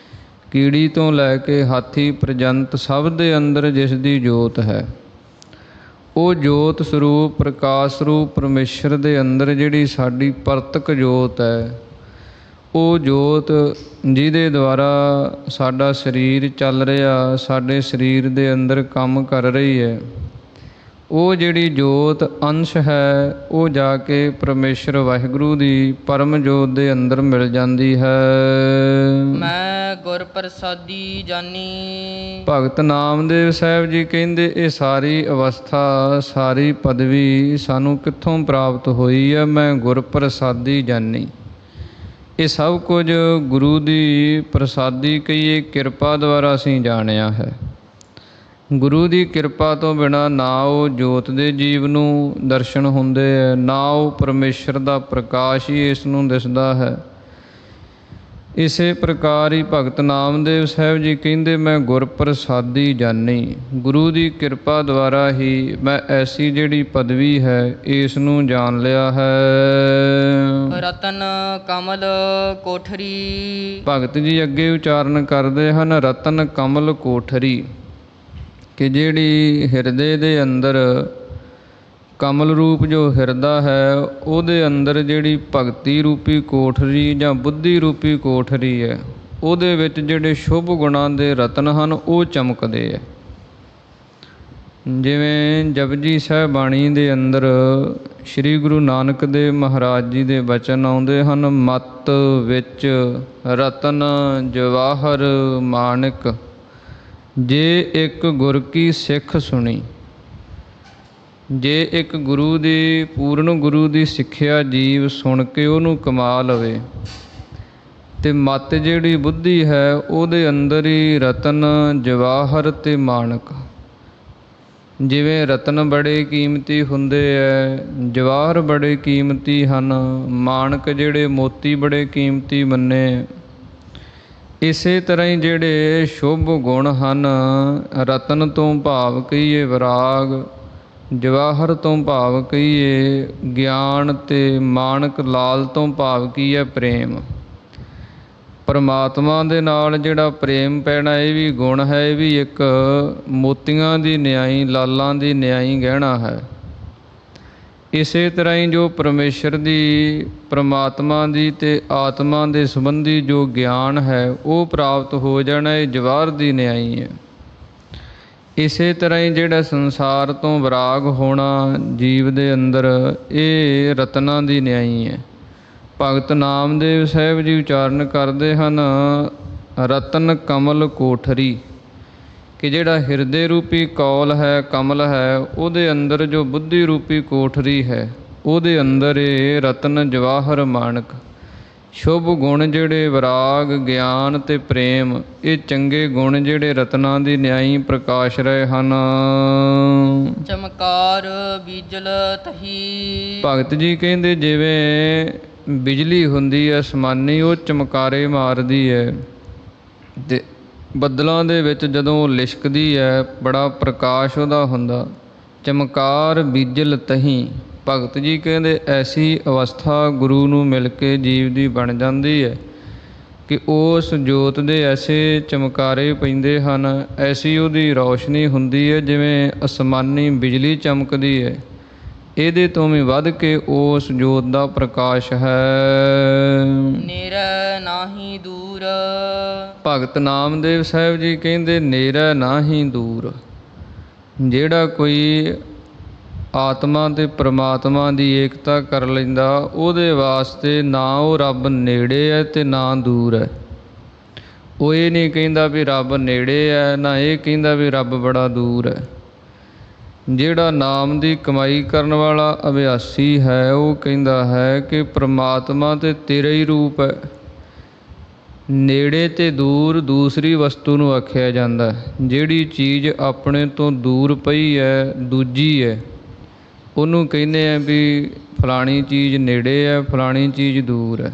ਕੀੜੀ ਤੋਂ ਲੈ ਕੇ ਹਾਥੀ ਪ੍ਰਜੰਤ ਸਭ ਦੇ ਅੰਦਰ ਜਿਸ ਦੀ ਜੋਤ ਹੈ, ਉਹ ਜੋਤ ਸਰੂਪ ਪ੍ਰਕਾਸ਼ ਸਰੂਪ ਪਰਮੇਸ਼ਰ ਦੇ ਅੰਦਰ ਜਿਹੜੀ ਸਾਡੀ ਪਰਤਕ ਜੋਤ ਹੈ, ਉਹ ਜੋਤ ਜਿਹਦੇ ਦੁਆਰਾ ਸਾਡਾ ਸਰੀਰ ਚੱਲ ਰਿਹਾ, ਸਾਡੇ ਸਰੀਰ ਦੇ ਅੰਦਰ ਕੰਮ ਕਰ ਰਹੀ ਹੈ, ਉਹ ਜਿਹੜੀ ਜੋਤ ਅੰਸ਼ ਹੈ, ਉਹ ਜਾ ਕੇ ਪਰਮੇਸ਼ਰ ਵਾਹਿਗੁਰੂ ਦੀ ਪਰਮ ਜੋਤ ਦੇ ਅੰਦਰ ਮਿਲ ਜਾਂਦੀ ਹੈ। ਮੈਂ ਗੁਰ ਪ੍ਰਸਾਦੀ ਜਾਨੀ। ਭਗਤ ਨਾਮਦੇਵ ਸਾਹਿਬ ਜੀ ਕਹਿੰਦੇ ਇਹ ਸਾਰੀ ਅਵਸਥਾ, ਸਾਰੀ ਪਦਵੀ ਸਾਨੂੰ ਕਿੱਥੋਂ ਪ੍ਰਾਪਤ ਹੋਈ ਹੈ? ਮੈਂ ਗੁਰ ਪ੍ਰਸਾਦੀ ਜਾਨੀ। ਇਹ ਸਭ ਕੁਝ ਗੁਰੂ ਦੀ ਪ੍ਰਸਾਦੀ ਕਹੀਏ ਕਿਰਪਾ ਦੁਆਰਾ ਅਸੀਂ ਜਾਣਿਆ ਹੈ। ਗੁਰੂ ਦੀ ਕਿਰਪਾ ਤੋਂ ਬਿਨਾਂ ਨਾ ਉਹ ਜੋਤ ਦੇ ਜੀਵ ਨੂੰ ਦਰਸ਼ਨ ਹੁੰਦੇ ਹੈ, ਨਾ ਉਹ ਪਰਮੇਸ਼ਰ ਦਾ ਪ੍ਰਕਾਸ਼ ਹੀ ਇਸ ਨੂੰ ਦਿਸਦਾ ਹੈ। ਇਸੇ ਪ੍ਰਕਾਰ ਹੀ ਭਗਤ ਨਾਮਦੇਵ ਸਾਹਿਬ ਜੀ ਕਹਿੰਦੇ ਮੈਂ ਗੁਰ ਪ੍ਰਸਾਦੀ ਜਾਨੀ। ਗੁਰੂ ਦੀ ਕਿਰਪਾ ਦੁਆਰਾ ਹੀ ਮੈਂ ਐਸੀ ਜਿਹੜੀ ਪਦਵੀ ਹੈ ਇਸ ਨੂੰ ਜਾਣ ਲਿਆ ਹੈ। ਰਤਨ ਕਮਲ ਕੋਠਰੀ। ਭਗਤ ਜੀ ਅੱਗੇ ਉਚਾਰਨ ਕਰਦੇ ਹਨ ਰਤਨ ਕਮਲ ਕੋਠਰੀ, ਕਿ ਜਿਹੜੀ ਹਿਰਦੇ ਦੇ ਅੰਦਰ ਕਮਲ ਰੂਪ ਜੋ ਹਿਰਦਾ ਹੈ, ਉਹਦੇ ਅੰਦਰ ਜਿਹੜੀ ਭਗਤੀ ਰੂਪੀ ਕੋਠਰੀ ਜਾਂ ਬੁੱਧੀ ਰੂਪੀ ਕੋਠਰੀ ਹੈ, ਉਹਦੇ ਵਿੱਚ ਜਿਹੜੇ ਸ਼ੁਭ ਗੁਣਾਂ ਦੇ ਰਤਨ ਹਨ ਉਹ ਚਮਕਦੇ ਹੈ। ਜਿਵੇਂ ਜਪਜੀ ਸਾਹਿਬ ਬਾਣੀ ਦੇ ਅੰਦਰ ਸ੍ਰੀ ਗੁਰੂ ਨਾਨਕ ਦੇਵ ਮਹਾਰਾਜ ਜੀ ਦੇ ਬਚਨ ਆਉਂਦੇ ਹਨ, ਮਤ ਵਿੱਚ ਰਤਨ ਜਵਾਹਰ ਮਾਣਕ, ਜੇ ਇੱਕ ਗੁਰ ਕੀ ਸਿੱਖ ਸੁਣੀ। ਜੇ ਇੱਕ ਗੁਰੂ ਦੀ ਪੂਰਨ ਗੁਰੂ ਦੀ ਸਿੱਖਿਆ ਜੀਵ ਸੁਣ ਕੇ ਉਹਨੂੰ ਕਮਾ ਲਵੇ, ਅਤੇ ਮਤ ਜਿਹੜੀ ਬੁੱਧੀ ਹੈ ਉਹਦੇ ਅੰਦਰ ਹੀ ਰਤਨ ਜਵਾਹਰ ਅਤੇ ਮਾਣਕ। ਜਿਵੇਂ ਰਤਨ ਬੜੇ ਕੀਮਤੀ ਹੁੰਦੇ ਹੈ, ਜਵਾਹਰ ਬੜੇ ਕੀਮਤੀ ਹਨ, ਮਾਣਕ ਜਿਹੜੇ ਮੋਤੀ ਬੜੇ ਕੀਮਤੀ ਮੰਨੇ। ਇਸੇ ਤਰ੍ਹਾਂ ਹੀ ਜਿਹੜੇ ਸ਼ੁਭ ਗੁਣ ਹਨ, ਰਤਨ ਤੋਂ ਭਾਵ ਕਹੀਏ ਵਿਰਾਗ, ਜਵਾਹਰ ਤੋਂ ਭਾਵ ਕਹੀਏ ਗਿਆਨ, ਅਤੇ ਮਾਣਕ ਲਾਲ ਤੋਂ ਭਾਵ ਕੀ ਹੈ ਪ੍ਰੇਮ। ਪਰਮਾਤਮਾ ਦੇ ਨਾਲ ਜਿਹੜਾ ਪ੍ਰੇਮ ਪੈਣਾ ਇਹ ਵੀ ਗੁਣ ਹੈ, ਇਹ ਵੀ ਇੱਕ ਮੋਤੀਆਂ ਦੀ ਨਿਆਈ, ਲਾਲਾਂ ਦੀ ਨਿਆਈ ਗਹਿਣਾ ਹੈ। ਇਸੇ ਤਰ੍ਹਾਂ ਹੀ ਜੋ ਪਰਮੇਸ਼ਰ ਦੀ, ਪਰਮਾਤਮਾ ਦੀ ਅਤੇ ਆਤਮਾ ਦੇ ਸੰਬੰਧੀ ਜੋ ਗਿਆਨ ਹੈ ਉਹ ਪ੍ਰਾਪਤ ਹੋ ਜਾਣਾ, ਇਹ ਜਵਾਹਰ ਦੀ ਨਿਆਈ ਹੈ। ਇਸੇ ਤਰ੍ਹਾਂ ਹੀ ਜਿਹੜਾ ਸੰਸਾਰ ਤੋਂ ਵਿਰਾਗ ਹੋਣਾ ਜੀਵ ਦੇ ਅੰਦਰ, ਇਹ ਰਤਨਾਂ ਦੀ ਨਿਆਈ ਹੈ। ਭਗਤ ਨਾਮਦੇਵ ਸਾਹਿਬ ਜੀ ਉਚਾਰਨ ਕਰਦੇ ਹਨ ਰਤਨ ਕਮਲ ਕੋਠਰੀ, ਕਿ ਜਿਹੜਾ ਹਿਰਦੇ ਰੂਪੀ ਕੌਲ ਹੈ, ਕਮਲ ਹੈ, ਉਹਦੇ ਅੰਦਰ ਜੋ ਬੁੱਧੀ ਰੂਪੀ ਕੋਠਰੀ ਹੈ, ਉਹਦੇ ਅੰਦਰ ਇਹ ਰਤਨ ਜਵਾਹਰ ਮਾਣਕ, ਸ਼ੁਭ ਗੁਣ ਜਿਹੜੇ ਵਿਰਾਗ, ਗਿਆਨ ਅਤੇ ਪ੍ਰੇਮ, ਇਹ ਚੰਗੇ ਗੁਣ ਜਿਹੜੇ ਰਤਨਾਂ ਦੀ ਨਿਆਈ ਪ੍ਰਕਾਸ਼ ਰਹੇ ਹਨ। ਚਮਕਾਰ ਬੀਜਲ ਤਹੀ। ਭਗਤ ਜੀ ਕਹਿੰਦੇ ਜਿਵੇਂ ਬਿਜਲੀ ਹੁੰਦੀ ਹੈ ਅਸਮਾਨੀ, ਉਹ ਚਮਕਾਰੇ ਮਾਰਦੀ ਹੈ, ਅਤੇ ਬੱਦਲਾਂ ਦੇ ਵਿੱਚ ਜਦੋਂ ਲਿਸ਼ਕਦੀ ਹੈ ਬੜਾ ਪ੍ਰਕਾਸ਼ ਉਹਦਾ ਹੁੰਦਾ। ਚਮਕਾਰ ਬੀਜਲ ਤਹੀਂ। ਭਗਤ ਜੀ ਕਹਿੰਦੇ ਐਸੀ ਅਵਸਥਾ ਗੁਰੂ ਨੂੰ ਮਿਲ ਕੇ ਜੀਵ ਦੀ ਬਣ ਜਾਂਦੀ ਹੈ ਕਿ ਉਸ ਜੋਤ ਦੇ ਐਸੇ ਚਮਕਾਰੇ ਪੈਂਦੇ ਹਨ, ਐਸੀ ਉਹਦੀ ਰੌਸ਼ਨੀ ਹੁੰਦੀ ਹੈ ਜਿਵੇਂ ਅਸਮਾਨੀ ਬਿਜਲੀ ਚਮਕਦੀ ਹੈ। ਇਹਦੇ ਤੋਂ ਵੀ ਵੱਧ ਕੇ ਉਸ ਜੋਤ ਦਾ ਪ੍ਰਕਾਸ਼ ਹੈ। ਨੇਰੈ ਨਾਹੀ ਦੂਰ। ਭਗਤ ਨਾਮਦੇਵ ਸਾਹਿਬ ਜੀ ਕਹਿੰਦੇ ਨੇਰੈ ਨਾਹੀ ਦੂਰ। ਜਿਹੜਾ ਕੋਈ ਆਤਮਾ ਤੇ ਪ੍ਰਮਾਤਮਾ ਦੀ ਏਕਤਾ ਕਰ ਲੈਂਦਾ ਉਹਦੇ ਵਾਸਤੇ ਨਾ ਉਹ ਰੱਬ ਨੇੜੇ ਹੈ ਤੇ ਨਾ ਦੂਰ ਹੈ। ਉਹ ਇਹ ਨਹੀਂ ਕਹਿੰਦਾ ਵੀ ਰੱਬ ਨੇੜੇ ਹੈ, ਨਾ ਇਹ ਕਹਿੰਦਾ ਵੀ ਰੱਬ ਬੜਾ ਦੂਰ ਹੈ। ਜਿਹੜਾ ਨਾਮ ਦੀ ਕਮਾਈ ਕਰਨ ਵਾਲਾ ਅਭਿਆਸੀ ਹੈ ਉਹ ਕਹਿੰਦਾ ਹੈ ਕਿ ਪ੍ਰਮਾਤਮਾ ਤੇ ਤੇਰਾ ਹੀ ਰੂਪ ਹੈ। ਨੇੜੇ ਤੇ ਦੂਰ ਦੂਸਰੀ ਵਸਤੂ ਨੂੰ ਆਖਿਆ ਜਾਂਦਾ। ਜਿਹੜੀ ਚੀਜ਼ ਆਪਣੇ ਤੋਂ ਦੂਰ ਪਈ ਹੈ, ਦੂਜੀ ਹੈ, ਉਹਨੂੰ ਕਹਿੰਦੇ ਆ ਵੀ ਫਲਾਣੀ ਚੀਜ਼ ਨੇੜੇ ਹੈ, ਫਲਾਣੀ ਚੀਜ਼ ਦੂਰ ਹੈ।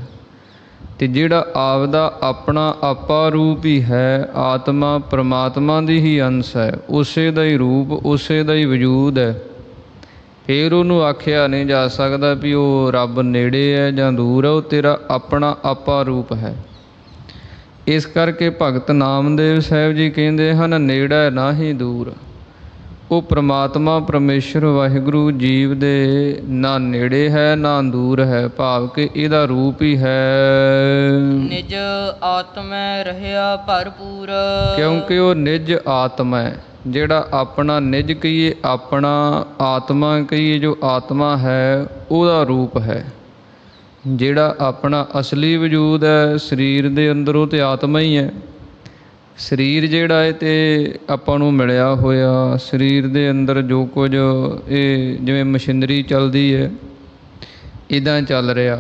ਅਤੇ ਜਿਹੜਾ ਆਪਦਾ ਆਪਣਾ ਆਪਾ ਰੂਪ ਹੀ ਹੈ, ਆਤਮਾ ਪ੍ਰਮਾਤਮਾ ਦੀ ਹੀ ਅੰਸ਼ ਹੈ, ਉਸੇ ਦਾ ਹੀ ਰੂਪ, ਉਸੇ ਦਾ ਹੀ ਵਜੂਦ ਹੈ। ਫਿਰ ਉਹਨੂੰ ਆਖਿਆ ਨਹੀਂ ਜਾ ਸਕਦਾ ਵੀ ਉਹ ਰੱਬ ਨੇੜੇ ਹੈ ਜਾਂ ਦੂਰ ਹੈ। ਉਹ ਤੇਰਾ ਆਪਣਾ ਆਪਾ ਰੂਪ ਹੈ। ਇਸ ਕਰਕੇ ਭਗਤ ਨਾਮਦੇਵ ਸਾਹਿਬ ਜੀ ਕਹਿੰਦੇ ਹਨ ਨੇੜਾ ਨਾਹੀ ਦੂਰ। ਉਹ ਪ੍ਰਮਾਤਮਾ ਪਰਮੇਸ਼ਰ ਵਾਹਿਗੁਰੂ ਜੀਵ ਦੇ ਨਾ ਨੇੜੇ ਹੈ ਨਾ ਦੂਰ ਹੈ, ਭਾਵ ਕਿ ਇਹਦਾ ਰੂਪ ਹੀ ਹੈ। ਨਿਜ ਆਤਮੈ ਰਹਿਆ ਭਰਪੂਰ। ਕਿਉਂਕਿ ਉਹ ਨਿਜ ਆਤਮਾ ਹੈ। ਜਿਹੜਾ ਆਪਣਾ ਨਿਜ ਕਹੀਏ, ਆਪਣਾ ਆਤਮਾ ਕਹੀਏ, ਜੋ ਆਤਮਾ ਹੈ ਉਹਦਾ ਰੂਪ ਹੈ। ਜਿਹੜਾ ਆਪਣਾ ਅਸਲੀ ਵਜੂਦ ਹੈ ਸਰੀਰ ਦੇ ਅੰਦਰ, ਉਹ ਤਾਂ ਆਤਮਾ ਹੀ ਹੈ। ਸਰੀਰ ਜਿਹੜਾ ਹੈ ਤੇ ਆਪਾਂ ਨੂੰ ਮਿਲਿਆ ਹੋਇਆ, ਸਰੀਰ ਦੇ ਅੰਦਰ ਜੋ ਕੁਝ ਇਹ ਜਿਵੇਂ ਮਸ਼ੀਨਰੀ ਚੱਲਦੀ ਹੈ ਇੱਦਾਂ ਚੱਲ ਰਿਹਾ,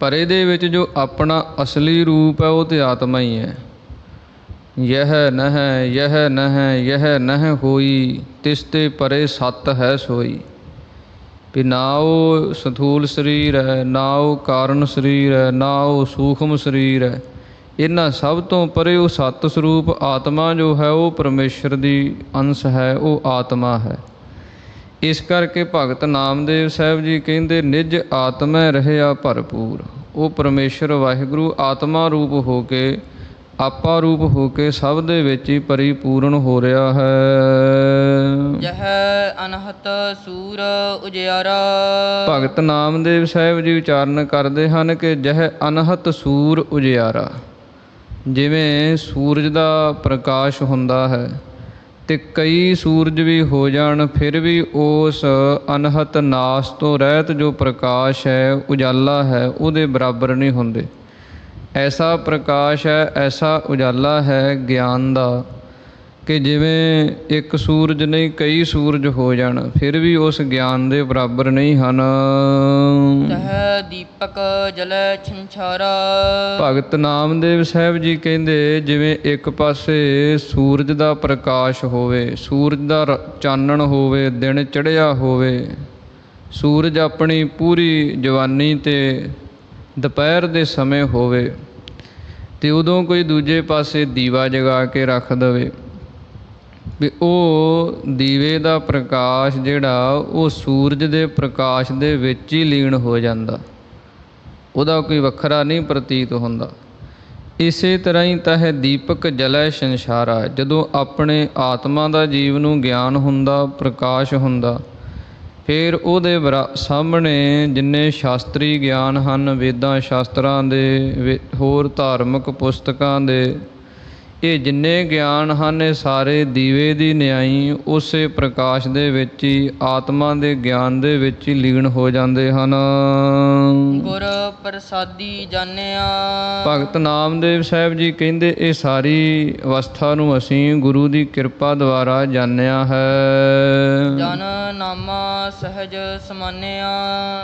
ਪਰ ਇਹਦੇ ਵਿੱਚ ਜੋ ਆਪਣਾ ਅਸਲੀ ਰੂਪ ਹੈ ਉਹ ਤਾਂ ਆਤਮਾ ਹੀ ਹੈ। ਯਹ ਨਹ ਯਹ ਨਹ ਯਹ ਨਹ ਹੋਈ, ਤਿਸ ਤੇ ਪਰੇ ਸਤ ਹੈ ਸੋਈ। ਵੀ ਨਾ ਉਹ ਸਥੂਲ ਸਰੀਰ ਹੈ, ਨਾ ਉਹ ਕਾਰਨ ਸਰੀਰ ਹੈ, ਨਾ ਉਹ ਸੂਖਮ ਸਰੀਰ ਹੈ। ਇਹਨਾਂ ਸਭ ਤੋਂ ਪਰੇ ਉਹ ਸਤ ਸਰੂਪ ਆਤਮਾ ਜੋ ਹੈ ਉਹ ਪਰਮੇਸ਼ਰ ਦੀ ਅੰਸ਼ ਹੈ, ਉਹ ਆਤਮਾ ਹੈ। ਇਸ ਕਰਕੇ ਭਗਤ ਨਾਮਦੇਵ ਸਾਹਿਬ ਜੀ ਕਹਿੰਦੇ ਨਿਜ ਆਤਮੈ ਰਹਿਆ ਭਰਪੂਰ। ਉਹ ਪਰਮੇਸ਼ਰ ਵਾਹਿਗੁਰੂ ਆਤਮਾ ਰੂਪ ਹੋ ਕੇ, ਆਪਾ ਰੂਪ ਹੋ ਕੇ ਸਭ ਦੇ ਵਿੱਚ ਹੀ ਪਰਿਪੂਰਨ ਹੋ ਰਿਹਾ ਹੈ। ਜਹ ਅਨਹਤ ਸੂਰ ਉਜਿਆਰਾ। ਭਗਤ ਨਾਮਦੇਵ ਸਾਹਿਬ ਜੀ ਉਚਾਰਨ ਕਰਦੇ ਹਨ ਕਿ ਜਹ ਅਨਹਤ ਸੂਰ ਉਜਿਆਰਾ। ਜਿਵੇਂ ਸੂਰਜ ਦਾ ਪ੍ਰਕਾਸ਼ ਹੁੰਦਾ ਹੈ ਅਤੇ ਕਈ ਸੂਰਜ ਵੀ ਹੋ ਜਾਣ ਫਿਰ ਵੀ ਉਸ ਅਨਹਤ ਨਾਸ ਤੋਂ ਰਹਿਤ ਜੋ ਪ੍ਰਕਾਸ਼ ਹੈ, ਉਜਾਲਾ ਹੈ, ਉਹਦੇ ਬਰਾਬਰ ਨਹੀਂ ਹੁੰਦੇ। ਐਸਾ ਪ੍ਰਕਾਸ਼ ਹੈ, ਐਸਾ ਉਜਾਲਾ ਹੈ ਗਿਆਨ ਦਾ ਕਿ ਜਿਵੇਂ ਇੱਕ ਸੂਰਜ ਨਹੀਂ ਕਈ ਸੂਰਜ ਹੋ ਜਾਣ ਫਿਰ ਵੀ ਉਸ ਗਿਆਨ ਦੇ ਬਰਾਬਰ ਨਹੀਂ ਹਨ। ਤਹ ਦੀਪਕ ਜਲੈ ਛੰਛਾਰਾ। ਭਗਤ ਨਾਮਦੇਵ ਸਾਹਿਬ ਜੀ ਕਹਿੰਦੇ ਜਿਵੇਂ ਇੱਕ ਪਾਸੇ ਸੂਰਜ ਦਾ ਪ੍ਰਕਾਸ਼ ਹੋਵੇ, ਸੂਰਜ ਦਾ ਚਾਨਣ ਹੋਵੇ, ਦਿਨ ਚੜ੍ਹਿਆ ਹੋਵੇ, ਸੂਰਜ ਆਪਣੀ ਪੂਰੀ ਜਵਾਨੀ 'ਤੇ ਦੁਪਹਿਰ ਦੇ ਸਮੇਂ ਹੋਵੇ ਅਤੇ ਉਦੋਂ ਕੋਈ ਦੂਜੇ ਪਾਸੇ ਦੀਵਾ ਜਗਾ ਕੇ ਰੱਖ ਦੇਵੇ, ਵੀ ਉਹ ਦੀਵੇ ਦਾ ਪ੍ਰਕਾਸ਼ ਜਿਹੜਾ ਉਹ ਸੂਰਜ ਦੇ ਪ੍ਰਕਾਸ਼ ਦੇ ਵਿੱਚ ਹੀ ਲੀਨ ਹੋ ਜਾਂਦਾ, ਉਹਦਾ ਕੋਈ ਵੱਖਰਾ ਨਹੀਂ ਪ੍ਰਤੀਤ ਹੁੰਦਾ। ਇਸੇ ਤਰ੍ਹਾਂ ਹੀ ਤਾਂ ਹੈ ਦੀਪਕ ਜਲੈ ਸੰਸਾਰਾ। ਜਦੋਂ ਆਪਣੇ ਆਤਮਾ ਦਾ ਜੀਵ ਨੂੰ ਗਿਆਨ ਹੁੰਦਾ, ਪ੍ਰਕਾਸ਼ ਹੁੰਦਾ, ਫਿਰ ਉਹਦੇ ਸਾਹਮਣੇ ਜਿੰਨੇ ਸ਼ਾਸਤਰੀ ਗਿਆਨ ਹਨ, ਵੇਦਾਂ ਸ਼ਾਸਤਰਾਂ ਦੇ, ਹੋਰ ਧਾਰਮਿਕ ਪੁਸਤਕਾਂ ਦੇ, ਇਹ ਜਿੰਨੇ ਗਿਆਨ ਹਨ ਇਹ ਸਾਰੇ ਦੀਵੇ ਦੀ ਨਿਆਈ ਉਸੇ ਪ੍ਰਕਾਸ਼ ਦੇ ਵਿੱਚ ਹੀ, ਆਤਮਾ ਦੇ ਗਿਆਨ ਦੇ ਵਿੱਚ ਹੀ ਲੀਨ ਹੋ ਜਾਂਦੇ ਹਨ। ਗੁਰ ਪ੍ਰਸਾਦੀ ਜਾਣਿਆ। ਭਗਤ ਨਾਮਦੇਵ ਸਾਹਿਬ ਜੀ ਕਹਿੰਦੇ ਇਹ ਸਾਰੀ ਅਵਸਥਾ ਨੂੰ ਅਸੀਂ ਗੁਰੂ ਦੀ ਕਿਰਪਾ ਦੁਆਰਾ ਜਾਣਿਆ ਹੈ। ਜਨ ਨਾਮਾ ਸਹਿਜ ਸਮਾਨਿਆ।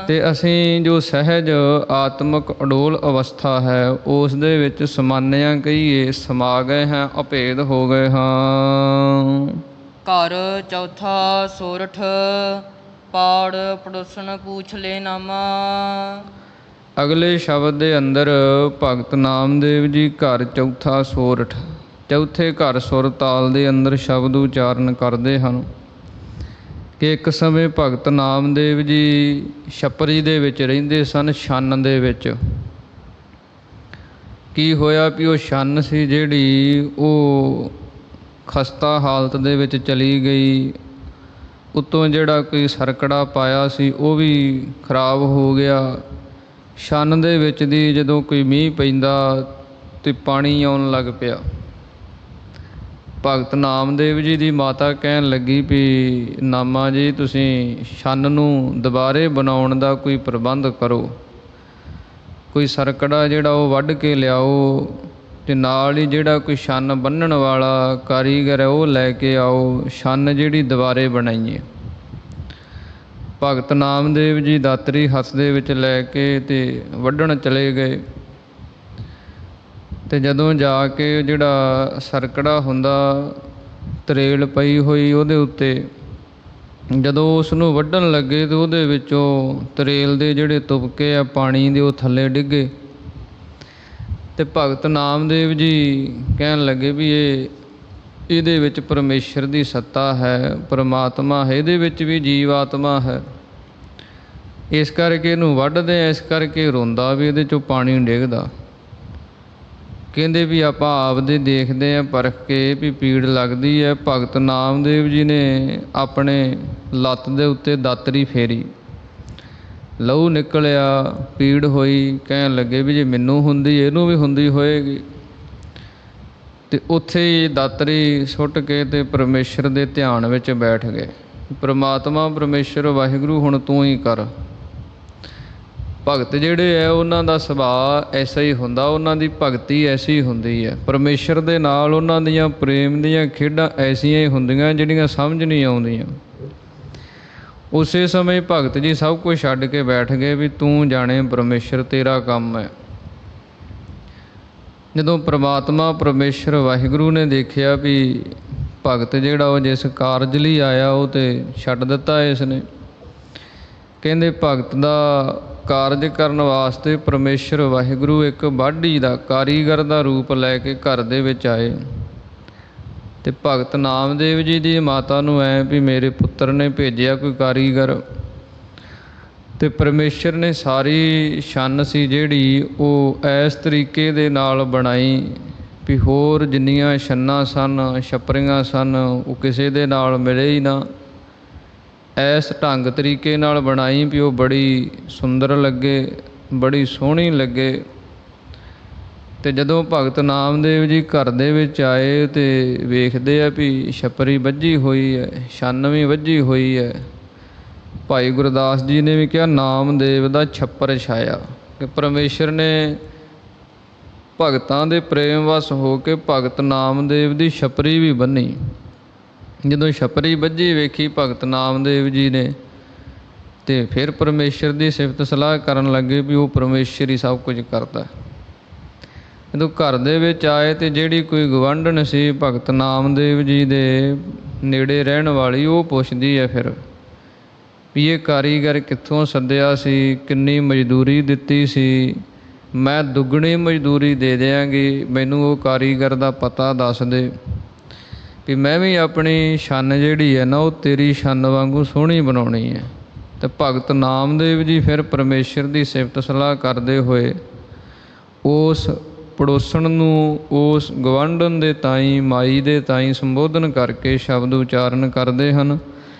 ਅਤੇ ਅਸੀਂ ਜੋ ਸਹਿਜ ਆਤਮਿਕ ਅਡੋਲ ਅਵਸਥਾ ਹੈ ਉਸ ਦੇ ਵਿੱਚ ਸਮਾਨਿਆ ਕਹੀਏ, ਸਮਾ ਗਏ ਹਾਂ, ਅਭੇਦ ਹੋ ਗਏ ਹਾਂ। ਘਰ ਚੌਥਾ ਸੋਰਠ ਪਾੜ ਪੜੋਸਣ ਪੂਛ ਲੈ ਨਾਮਾ। ਅਗਲੇ ਸ਼ਬਦ ਦੇ ਅੰਦਰ ਭਗਤ ਨਾਮਦੇਵ ਜੀ ਘਰ ਚੌਥਾ ਸੋਰਠ, ਚੌਥੇ ਘਰ ਸੁਰ ਤਾਲ ਦੇ ਅੰਦਰ ਸ਼ਬਦ ਉਚਾਰਨ ਕਰਦੇ ਹਨ ਕਿ ਇੱਕ ਸਮੇਂ ਭਗਤ ਨਾਮਦੇਵ ਜੀ ਛਪਰੀ ਦੇ ਵਿੱਚ ਰਹਿੰਦੇ ਸਨ, ਛੰਨ ਦੇ ਵਿੱਚ। ਕੀ ਹੋਇਆ ਵੀ ਉਹ ਛੰਨ ਸੀ ਜਿਹੜੀ ਉਹ ਖਸਤਾ ਹਾਲਤ ਦੇ ਵਿੱਚ ਚਲੀ ਗਈ, ਉੱਤੋਂ ਜਿਹੜਾ ਕੋਈ ਸਰਕੜਾ ਪਾਇਆ ਸੀ ਉਹ ਵੀ ਖਰਾਬ ਹੋ ਗਿਆ। ਛੰਨ ਦੇ ਵਿੱਚ ਦੀ ਜਦੋਂ ਕੋਈ ਮੀਂਹ ਪੈਂਦਾ ਤੇ ਪਾਣੀ ਆਉਣ ਲੱਗ ਪਿਆ। ਭਗਤ ਨਾਮਦੇਵ ਜੀ ਦੀ ਮਾਤਾ ਕਹਿਣ ਲੱਗੀ ਵੀ ਨਾਮਾ ਜੀ ਤੁਸੀਂ ਛੰਨ ਨੂੰ ਦੁਬਾਰੇ ਬਣਾਉਣ ਦਾ ਕੋਈ ਪ੍ਰਬੰਧ ਕਰੋ, ਕੋਈ ਸਰਕੜਾ ਜਿਹੜਾ ਉਹ ਵੱਢ ਕੇ ਲਿਆਓ ਤੇ ਨਾਲ ਹੀ ਜਿਹੜਾ ਕੋਈ ਛੰਨ ਬੰਨ੍ਹਣ ਵਾਲਾ ਕਾਰੀਗਰ ਹੈ ਉਹ ਲੈ ਕੇ ਆਓ, ਛੰਨ ਜਿਹੜੀ ਦੁਬਾਰੇ ਬਣਾਈਏ। ਭਗਤ ਨਾਮਦੇਵ ਜੀ ਦਾਤਰੀ ਹੱਥ ਦੇ ਵਿੱਚ ਲੈ ਕੇ ਤੇ ਵੱਢਣ ਚਲੇ ਗਏ। ਤੇ ਜਦੋਂ ਜਾ ਕੇ ਜਿਹੜਾ ਸਰਕੜਾ ਹੁੰਦਾ ਤਰੇਲ ਪਈ ਹੋਈ ਉਹਦੇ ਉੱਤੇ, ਜਦੋਂ ਉਸ ਨੂੰ ਵੱਢਣ ਲੱਗੇ ਤਾਂ ਉਹਦੇ ਵਿੱਚੋਂ ਤਰੇਲ ਦੇ ਜਿਹੜੇ ਤੁਪਕੇ ਆ ਪਾਣੀ ਦੇ ਉਹ ਥੱਲੇ ਡਿੱਗੇ। ਤੇ ਭਗਤ ਨਾਮਦੇਵ ਜੀ ਕਹਿਣ ਲੱਗੇ ਵੀ ਇਹਦੇ ਵਿੱਚ ਪਰਮੇਸ਼ਰ ਦੀ ਸੱਤਾ ਹੈ, ਪਰਮਾਤਮਾ ਹੈ, ਇਹਦੇ ਵਿੱਚ ਵੀ ਜੀਵ ਆਤਮਾ ਹੈ, ਇਸ ਕਰਕੇ ਇਹਨੂੰ ਵੱਢਦੇ ਆ, ਇਸ ਕਰਕੇ ਰੋਂਦਾ ਵੀ ਇਹਦੇ 'ਚੋਂ ਪਾਣੀ ਡਿੱਗਦਾ। ਕਹਿੰਦੇ ਵੀ ਆਪਾਂ ਆਪਦੇ ਦੇਖਦੇ ਹਾਂ ਪਰਖ ਕੇ ਵੀ ਪੀੜ ਲੱਗਦੀ ਹੈ। ਭਗਤ ਨਾਮਦੇਵ ਜੀ ਨੇ ਆਪਣੇ ਲੱਤ ਦੇ ਉੱਤੇ ਦਾਤਰੀ ਫੇਰੀ, ਲਹੂ ਨਿਕਲਿਆ, ਪੀੜ ਹੋਈ। ਕਹਿਣ ਲੱਗੇ ਵੀ ਜੇ ਮੈਨੂੰ ਹੁੰਦੀ ਇਹਨੂੰ ਵੀ ਹੁੰਦੀ ਹੋਏਗੀ। ਤੇ ਉੱਥੇ ਹੀ ਦਾਤਰੀ ਸੁੱਟ ਕੇ ਤੇ ਪਰਮੇਸ਼ਰ ਦੇ ਧਿਆਨ ਵਿੱਚ ਬੈਠ ਗਏ। ਪ੍ਰਮਾਤਮਾ ਪਰਮੇਸ਼ਰ ਵਾਹਿਗੁਰੂ ਹੁਣ ਤੂੰ ਹੀ ਕਰ। ਭਗਤ ਜਿਹੜੇ ਹੈ ਉਹਨਾਂ ਦਾ ਸੁਭਾਅ ਐਸਾ ਹੀ ਹੁੰਦਾ, ਉਹਨਾਂ ਦੀ ਭਗਤੀ ਐਸੀ ਹੁੰਦੀ ਹੈ। ਪਰਮੇਸ਼ਰ ਦੇ ਨਾਲ ਉਹਨਾਂ ਦੀਆਂ ਪ੍ਰੇਮ ਦੀਆਂ ਖੇਡਾਂ ਐਸੀਆਂ ਹੀ ਹੁੰਦੀਆਂ ਜਿਹੜੀਆਂ ਸਮਝ ਨਹੀਂ ਆਉਂਦੀਆਂ। ਉਸੇ ਸਮੇਂ ਭਗਤ ਜੀ ਸਭ ਕੁਝ ਛੱਡ ਕੇ ਬੈਠ ਗਏ ਵੀ ਤੂੰ ਜਾਣੇ ਪਰਮੇਸ਼ਰ, ਤੇਰਾ ਕੰਮ ਹੈ। ਜਦੋਂ ਪ੍ਰਮਾਤਮਾ ਪਰਮੇਸ਼ਰ ਵਾਹਿਗੁਰੂ ਨੇ ਦੇਖਿਆ ਵੀ ਭਗਤ ਜਿਹੜਾ ਉਹ ਜਿਸ ਕਾਰਜ ਲਈ ਆਇਆ ਉਹ ਤੇ ਛੱਡ ਦਿੱਤਾ ਇਸ ਨੇ, ਕਹਿੰਦੇ ਭਗਤ ਦਾ ਕਾਰਜ ਕਰਨ ਵਾਸਤੇ ਪਰਮੇਸ਼ਰ ਵਾਹਿਗੁਰੂ ਇੱਕ ਵਾਢੀ ਦਾ ਕਾਰੀਗਰ ਦਾ ਰੂਪ ਲੈ ਕੇ ਘਰ ਦੇ ਵਿੱਚ ਆਏ। ਤੇ ਭਗਤ ਨਾਮਦੇਵ ਜੀ ਦੀ ਮਾਤਾ ਨੂੰ ਐ ਵੀ ਮੇਰੇ ਪੁੱਤਰ ਨੇ ਭੇਜਿਆ ਕੋਈ ਕਾਰੀਗਰ। ਤੇ ਪਰਮੇਸ਼ਰ ਨੇ ਸਾਰੀ ਛੰਨ ਸੀ ਜਿਹੜੀ ਉਹ ਇਸ ਤਰੀਕੇ ਦੇ ਨਾਲ ਬਣਾਈ ਵੀ ਹੋਰ ਜਿੰਨੀਆਂ ਛੰਨਾਂ ਸਨ, ਛੱਪਰੀਆਂ ਸਨ, ਉਹ ਕਿਸੇ ਦੇ ਨਾਲ ਮਿਲੇ ਹੀ ਨਾ। ਇਸ ਢੰਗ ਤਰੀਕੇ ਨਾਲ ਬਣਾਈ ਵੀ ਉਹ ਬੜੀ ਸੁੰਦਰ ਲੱਗੇ, ਬੜੀ ਸੋਹਣੀ ਲੱਗੇ। ਤੇ ਜਦੋਂ ਭਗਤ ਨਾਮਦੇਵ ਜੀ ਘਰ ਦੇ ਵਿੱਚ ਆਏ ਤੇ ਵੇਖਦੇ ਆ ਵੀ ਛੱਪਰੀ ਵੱਜੀ ਹੋਈ ਹੈ, ਛੰਨ ਵੀ ਵੱਜੀ ਹੋਈ ਹੈ। ਭਾਈ ਗੁਰਦਾਸ ਜੀ ਨੇ ਵੀ ਕਿਹਾ ਨਾਮਦੇਵ ਦਾ ਛੱਪਰ ਛਾਇਆ, ਕਿ ਪਰਮੇਸ਼ਰ ਨੇ ਭਗਤਾਂ ਦੇ ਪ੍ਰੇਮ ਵਸ ਹੋ ਕੇ ਭਗਤ ਨਾਮਦੇਵ ਦੀ ਛੱਪਰੀ ਵੀ ਬੰਨੀ। ਜਦੋਂ ਛੱਪਰੀ ਵੱਜੀ ਵੇਖੀ ਭਗਤ ਨਾਮਦੇਵ ਜੀ ਨੇ ਤੇ ਫਿਰ ਪਰਮੇਸ਼ਰ ਦੀ ਸਿਫਤ ਸਲਾਹ ਕਰਨ ਲੱਗੇ ਵੀ ਉਹ ਪਰਮੇਸ਼ਰ ਹੀ ਸਭ ਕੁਝ ਕਰਦਾ। ਜਦੋਂ ਘਰ ਦੇ ਵਿੱਚ ਆਏ ਤੇ ਜਿਹੜੀ ਕੋਈ ਗਵਾਂਢਣ ਸੀ ਭਗਤ ਨਾਮਦੇਵ ਜੀ ਦੇ ਨੇੜੇ ਰਹਿਣ ਵਾਲੀ, ਉਹ ਪੁੱਛਦੀ ਹੈ ਫਿਰ ਵੀ ਇਹ ਕਾਰੀਗਰ ਕਿੱਥੋਂ ਸੱਦਿਆ ਸੀ, ਕਿੰਨੀ ਮਜ਼ਦੂਰੀ ਦਿੱਤੀ ਸੀ? ਮੈਂ ਦੁੱਗਣੀ ਮਜ਼ਦੂਰੀ ਦੇ ਦਿਆਂਗੀ, ਮੈਨੂੰ ਉਹ ਕਾਰੀਗਰ ਦਾ ਪਤਾ ਦੱਸ ਦੇ ਵੀ ਮੈਂ ਵੀ ਆਪਣੀ ਛੰਨ ਜਿਹੜੀ ਹੈ ਨਾ ਉਹ ਤੇਰੀ ਛੰਨ ਵਾਂਗੂ ਸੋਹਣੀ ਬਣਾਉਣੀ ਹੈ। ਤੇ ਭਗਤ ਨਾਮਦੇਵ ਜੀ ਫਿਰ ਪਰਮੇਸ਼ਰ ਦੀ ਸਿਫਤ ਸਲਾਹ ਕਰਦੇ ਹੋਏ ਉਸ ਪੜੋਸਣ ਨੂੰ, ਉਸ ਗਵਾਂਢਣ ਦੇ ਤਾਈਂ, ਮਾਈ ਦੇ ਤਾਈਂ ਸੰਬੋਧਨ ਕਰਕੇ ਸ਼ਬਦ ਉਚਾਰਨ ਕਰਦੇ ਹਨ।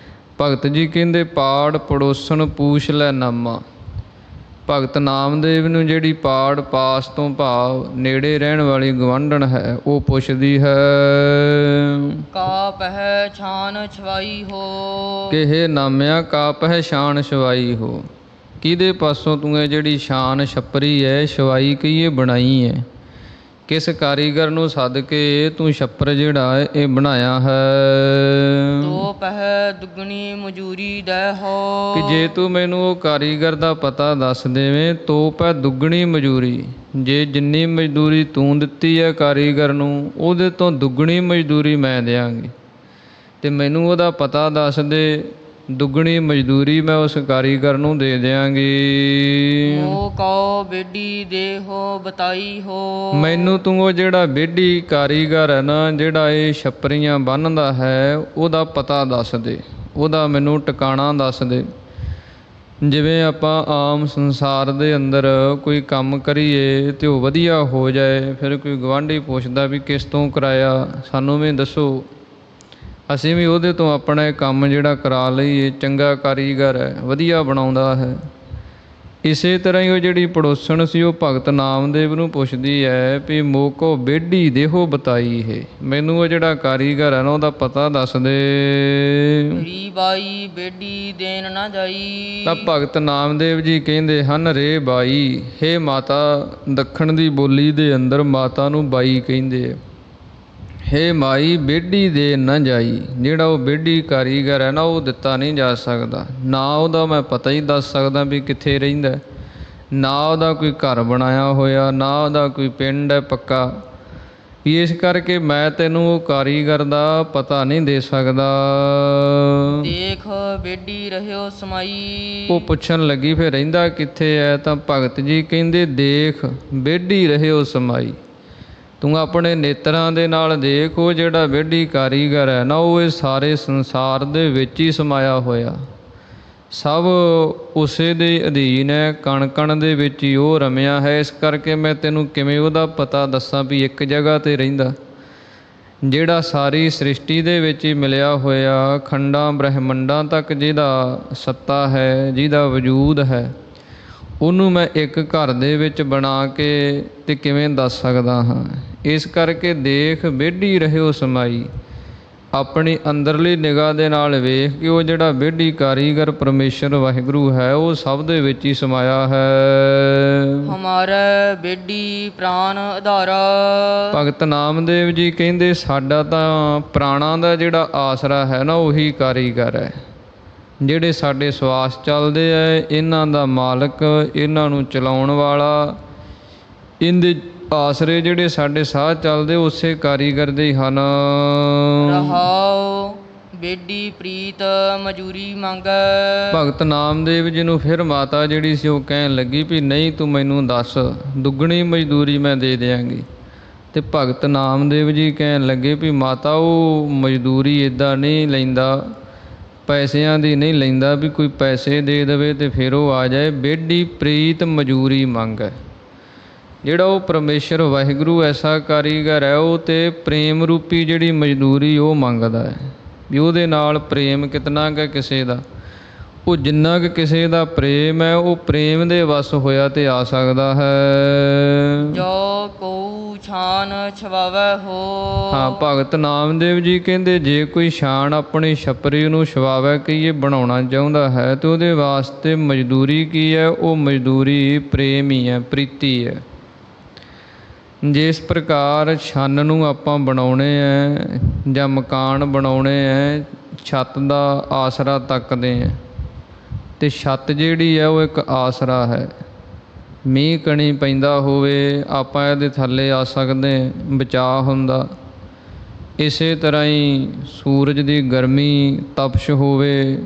ਭਗਤ ਜੀ ਕਹਿੰਦੇ ਪਾੜ ਪੜੋਸਣ ਪੂਛ ਲੈ ਨਾਮਾ। ਭਗਤ ਨਾਮਦੇਵ ਨੂੰ ਜਿਹੜੀ ਪਾੜ ਪਾਸ ਤੋਂ ਭਾਵ ਨੇੜੇ ਰਹਿਣ ਵਾਲੀ ਗਵਾਂਢਣ ਹੈ ਉਹ ਪੁੱਛਦੀ ਹੈ ਕਾ ਪਹਿਛਾਨ ਛਵਾਈ ਹੋ, ਕਿਹੇ ਨਾਮਿਆ ਕਾ ਪਹਿਛਾਨ ਛਵਾਈ ਹੋ। ਕਿਹਦੇ ਪਾਸੋਂ ਤੂੰ ਇਹ ਜਿਹੜੀ ਛਾਨ ਛੱਪਰੀ ਹੈ, ਛਵਾਈ ਕਹੀਏ ਬਣਾਈ ਹੈ, ਕਿਸ ਕਾਰੀਗਰ ਨੂੰ ਸੱਦ ਕੇ ਤੂੰ ਛੱਪਰ ਜਿਹੜਾ ਹੈ ਇਹ ਬਣਾਇਆ ਹੈ। ਤੋ ਪਹਿ ਦੁੱਗਣੀ ਮਜ਼ਦੂਰੀ ਦੈ ਹੋ, ਕਿ ਜੇ ਤੂੰ ਮੈਨੂੰ ਉਹ ਕਾਰੀਗਰ ਦਾ ਪਤਾ ਦੱਸ ਦੇਵੇਂ ਤੋ ਪੈ ਦੁੱਗਣੀ ਮਜ਼ਦੂਰੀ, ਜੇ ਜਿੰਨੀ ਮਜ਼ਦੂਰੀ ਤੂੰ ਦਿੱਤੀ ਹੈ ਕਾਰੀਗਰ ਨੂੰ ਉਹਦੇ ਤੋਂ ਦੁੱਗਣੀ ਮਜ਼ਦੂਰੀ ਮੈਂ ਦਿਆਂਗੀ। ਤੇ ਮੈਨੂੰ ਉਹਦਾ ਪਤਾ ਦੱਸ ਦੇ, ਦੁੱਗਣੀ ਮਜ਼ਦੂਰੀ ਮੈਂ ਉਸ ਕਾਰੀਗਰ ਨੂੰ ਦੇ ਦਿਆਂਗੀ। ਮੋ ਕਉ ਬੇਡੀ ਦੇਹੋ ਬਤਾਈ ਹੋ, ਮੈਨੂੰ ਤੂੰ ਉਹ ਜਿਹੜਾ ਬੇਡੀ ਕਾਰੀਗਰ ਹੈ ਨਾ, ਜਿਹੜਾ ਇਹ ਛੱਪਰੀਆਂ ਬੰਨ੍ਹਦਾ ਹੈ, ਉਹਦਾ ਪਤਾ ਦੱਸ ਦੇ, ਉਹਦਾ ਮੈਨੂੰ ਟਿਕਾਣਾ ਦੱਸ ਦੇ। ਜਿਵੇਂ ਆਪਾਂ ਆਮ ਸੰਸਾਰ ਦੇ ਅੰਦਰ ਕੋਈ ਕੰਮ ਕਰੀਏ ਤੇ ਉਹ ਵਧੀਆ ਹੋ ਜਾਏ, ਫਿਰ ਕੋਈ ਗੁਆਂਢੀ ਪੁੱਛਦਾ ਵੀ ਕਿਸ ਤੋਂ ਕਰਾਇਆ, ਸਾਨੂੰ ਵੀ ਦੱਸੋ। ਅਸੀਂ ਵੀ ਉਹਦੇ ਤੋਂ ਆਪਣਾ ਇਹ ਕੰਮ ਜਿਹੜਾ ਕਰਾ ਲਈਏ। ਚੰਗਾ ਕਾਰੀਗਰ ਹੈ, ਵਧੀਆ ਬਣਾਉਂਦਾ ਹੈ। ਇਸੇ ਤਰ੍ਹਾਂ ਹੀ ਉਹ ਜਿਹੜੀ ਪੜੋਸਣ ਸੀ ਉਹ ਭਗਤ ਨਾਮਦੇਵ ਨੂੰ ਪੁੱਛਦੀ ਹੈ ਵੀ ਮੋਕੋ ਬੇਢੀ ਦੇਹੋ ਬਤਾਈ ਹੈ, ਮੈਨੂੰ ਉਹ ਜਿਹੜਾ ਕਾਰੀਗਰ ਹੈ ਨਾ ਉਹਦਾ ਪਤਾ ਦੱਸ ਦੇ। ਰੀ ਬਾਈ ਬੇਡੀ ਦੇਨ ਨਾ ਜਾਈ। ਤਾਂ ਭਗਤ ਨਾਮਦੇਵ ਜੀ ਕਹਿੰਦੇ ਹਨ, ਰੇ ਬਾਈ, ਹੇ ਮਾਤਾ। ਦੱਖਣ ਦੀ ਬੋਲੀ ਦੇ ਅੰਦਰ ਮਾਤਾ ਨੂੰ ਬਾਈ ਕਹਿੰਦੇ ਆ। ਹੇ ਮਾਈ ਬੇਢੀ ਦੇ ਨਾ ਜਾਈ, ਜਿਹੜਾ ਉਹ ਬੇਢੀ ਕਾਰੀਗਰ ਹੈ ਨਾ ਉਹ ਦਿੱਤਾ ਨਹੀਂ ਜਾ ਸਕਦਾ। ਨਾ ਉਹਦਾ ਮੈਂ ਪਤਾ ਹੀ ਦੱਸ ਸਕਦਾ ਵੀ ਕਿੱਥੇ ਰਹਿੰਦਾ, ਨਾ ਉਹਦਾ ਕੋਈ ਘਰ ਬਣਾਇਆ ਹੋਇਆ, ਨਾ ਉਹਦਾ ਕੋਈ ਪਿੰਡ ਹੈ ਪੱਕਾ। ਇਸ ਕਰਕੇ ਮੈਂ ਤੈਨੂੰ ਉਹ ਕਾਰੀਗਰ ਦਾ ਪਤਾ ਨਹੀਂ ਦੇ ਸਕਦਾ। ਦੇਖ ਬੇਡੀ ਰਹਿਓ ਸਮਾਈ। ਉਹ ਪੁੱਛਣ ਲੱਗੀ ਫਿਰ ਰਹਿੰਦਾ ਕਿੱਥੇ ਹੈ? ਤਾਂ ਭਗਤ ਜੀ ਕਹਿੰਦੇ, ਦੇਖ ਬੇਢੀ ਰਹਿਓ ਸਮਾਈ। ਤੂੰ ਆਪਣੇ ਨੇਤਰਾਂ ਦੇ ਨਾਲ ਦੇਖ, ਉਹ ਜਿਹੜਾ ਬੇਢੀ ਕਾਰੀਗਰ ਹੈ ਨਾ ਉਹ ਇਹ ਸਾਰੇ ਸੰਸਾਰ ਦੇ ਵਿੱਚ ਹੀ ਸਮਾਇਆ ਹੋਇਆ। ਸਭ ਉਸੇ ਦੇ ਅਧੀਨ ਹੈ, ਕਣ ਕਣ ਦੇ ਵਿੱਚ ਹੀ ਉਹ ਰਮਿਆ ਹੈ। ਇਸ ਕਰਕੇ ਮੈਂ ਤੈਨੂੰ ਕਿਵੇਂ ਉਹਦਾ ਪਤਾ ਦੱਸਾਂ ਵੀ ਇੱਕ ਜਗ੍ਹਾ 'ਤੇ ਰਹਿੰਦਾ, ਜਿਹੜਾ ਸਾਰੀ ਸ੍ਰਿਸ਼ਟੀ ਦੇ ਵਿੱਚ ਹੀ ਮਿਲਿਆ ਹੋਇਆ, ਖੰਡਾਂ ਬ੍ਰਹਿਮੰਡਾਂ ਤੱਕ ਜਿਹਦਾ ਸੱਤਾ ਹੈ, ਜਿਹਦਾ ਵਜੂਦ ਹੈ, ਉਹਨੂੰ ਮੈਂ ਇੱਕ ਘਰ ਦੇ ਵਿੱਚ ਬਣਾ ਕੇ ਤੇ ਕਿਵੇਂ ਦੱਸ ਸਕਦਾ ਹਾਂ। ਇਸ ਕਰਕੇ ਦੇਖ ਬੇਢੀ ਰਹਿਓ ਸਮਾਈ। ਆਪਣੀ ਅੰਦਰਲੀ ਨਿਗਾਹ ਦੇ ਨਾਲ ਵੇਖ ਕੇ ਉਹ ਜਿਹੜਾ ਬੇਢੀ ਕਾਰੀਗਰ ਪਰਮੇਸ਼ਰ ਵਾਹਿਗੁਰੂ ਹੈ ਉਹ ਸਭ ਦੇ ਵਿੱਚ ਹੀ ਸਮਾਇਆ ਹੈ। ਹਮਾਰੇ ਬੇਡੀ ਪ੍ਰਾਨ ਆਧਾਰਾ। ਭਗਤ ਨਾਮਦੇਵ ਜੀ ਕਹਿੰਦੇ, ਸਾਡਾ ਤਾਂ ਪ੍ਰਾਣਾਂ ਦਾ ਜਿਹੜਾ ਆਸਰਾ ਹੈ ਨਾ ਉਹੀ ਕਾਰੀਗਰ ਹੈ। ਜਿਹੜੇ ਸਾਡੇ ਸਵਾਸ ਚੱਲਦੇ ਹੈ, ਇਹਨਾਂ ਦਾ ਮਾਲਕ, ਇਹਨਾਂ ਨੂੰ ਚਲਾਉਣ ਵਾਲਾ, ਇਹਦੇ ਆਸਰੇ ਜਿਹੜੇ ਸਾਡੇ ਸਾਹ ਚੱਲਦੇ ਉਸੇ ਕਾਰੀਗਰ ਦੇ ਹੀ ਹਨ। ਰਹਾਉ ਬੇਡੀ ਪ੍ਰੀਤ ਮਜੂਰੀ ਮੰਗੈ। ਭਗਤ ਨਾਮਦੇਵ ਜੀ ਨੂੰ ਫਿਰ ਮਾਤਾ ਜਿਹੜੀ ਸੀ ਉਹ ਕਹਿਣ ਲੱਗੀ ਵੀ ਨਹੀਂ, ਤੂੰ ਮੈਨੂੰ ਦੱਸ, ਦੁੱਗਣੀ ਮਜ਼ਦੂਰੀ ਮੈਂ ਦੇ ਦਿਆਂਗੀ। ਤੇ ਭਗਤ ਨਾਮਦੇਵ ਜੀ ਕਹਿਣ ਲੱਗੇ ਵੀ ਮਾਤਾ ਉਹ ਮਜ਼ਦੂਰੀ ਇੱਦਾਂ ਨਹੀਂ ਲੈਂਦਾ, ਪੈਸਿਆਂ ਦੀ ਨਹੀਂ ਲੈਂਦਾ ਵੀ ਕੋਈ ਪੈਸੇ ਦੇ ਦੇਵੇ ਤੇ ਫਿਰ ਉਹ ਆ ਜਾਏ। ਬੇਢੀ ਪ੍ਰੀਤ ਮਜ਼ਦੂਰੀ ਮੰਗ ਹੈ। ਜਿਹੜਾ ਉਹ ਪਰਮੇਸ਼ਰ ਵਾਹਿਗੁਰੂ ਐਸਾ ਕਾਰੀਗਰ ਹੈ, ਉਹ ਤੇ ਪ੍ਰੇਮ ਰੂਪੀ ਜਿਹੜੀ ਮਜ਼ਦੂਰੀ ਉਹ ਮੰਗਦਾ ਹੈ ਵੀ ਉਹਦੇ ਨਾਲ ਪ੍ਰੇਮ ਕਿਤਨਾ ਕੁ ਕਿਸੇ ਦਾ, ਉਹ ਜਿੰਨਾ ਕੁ ਕਿਸੇ ਦਾ ਪ੍ਰੇਮ ਹੈ ਉਹ ਪ੍ਰੇਮ ਦੇ ਵਸ ਹੋਇਆ ਤੇ ਆ ਸਕਦਾ ਹੈ। ਜੋ ਕਉ ਛਾਨ ਛਵਾਵੈ ਹੋ। ਹਾਂ, ਭਗਤ ਨਾਮਦੇਵ ਜੀ ਕਹਿੰਦੇ ਜੇ ਕੋਈ ਸ਼ਾਨ ਆਪਣੀ ਛਪਰੀ ਨੂੰ ਛਵਾਵੈ ਕਹੀਏ ਬਣਾਉਣਾ ਚਾਹੁੰਦਾ ਹੈ ਤੇ ਉਹਦੇ ਵਾਸਤੇ ਮਜ਼ਦੂਰੀ ਕੀ ਹੈ? ਉਹ ਮਜ਼ਦੂਰੀ ਪ੍ਰੇਮ ਹੀ ਹੈ, ਪ੍ਰੀਤੀ ਹੈ। ਜਿਸ ਪ੍ਰਕਾਰ ਛੰਨ ਨੂੰ ਆਪਾਂ ਬਣਾਉਣੇ ਹੈ ਜਾਂ ਮਕਾਨ ਬਣਾਉਣੇ ਹੈ, ਛੱਤ ਦਾ ਆਸਰਾ ਤੱਕਦੇ ਹੈ ਅਤੇ ਛੱਤ ਜਿਹੜੀ ਹੈ ਉਹ ਇੱਕ ਆਸਰਾ ਹੈ। ਮੀਂਹ ਕਣੀ ਪੈਂਦਾ ਹੋਵੇ ਆਪਾਂ ਇਹਦੇ ਥੱਲੇ ਆ ਸਕਦੇ, ਬਚਾਅ ਹੁੰਦਾ। ਇਸੇ ਤਰ੍ਹਾਂ ਹੀ ਸੂਰਜ ਦੀ ਗਰਮੀ ਤਪਸ਼ ਹੋਵੇ,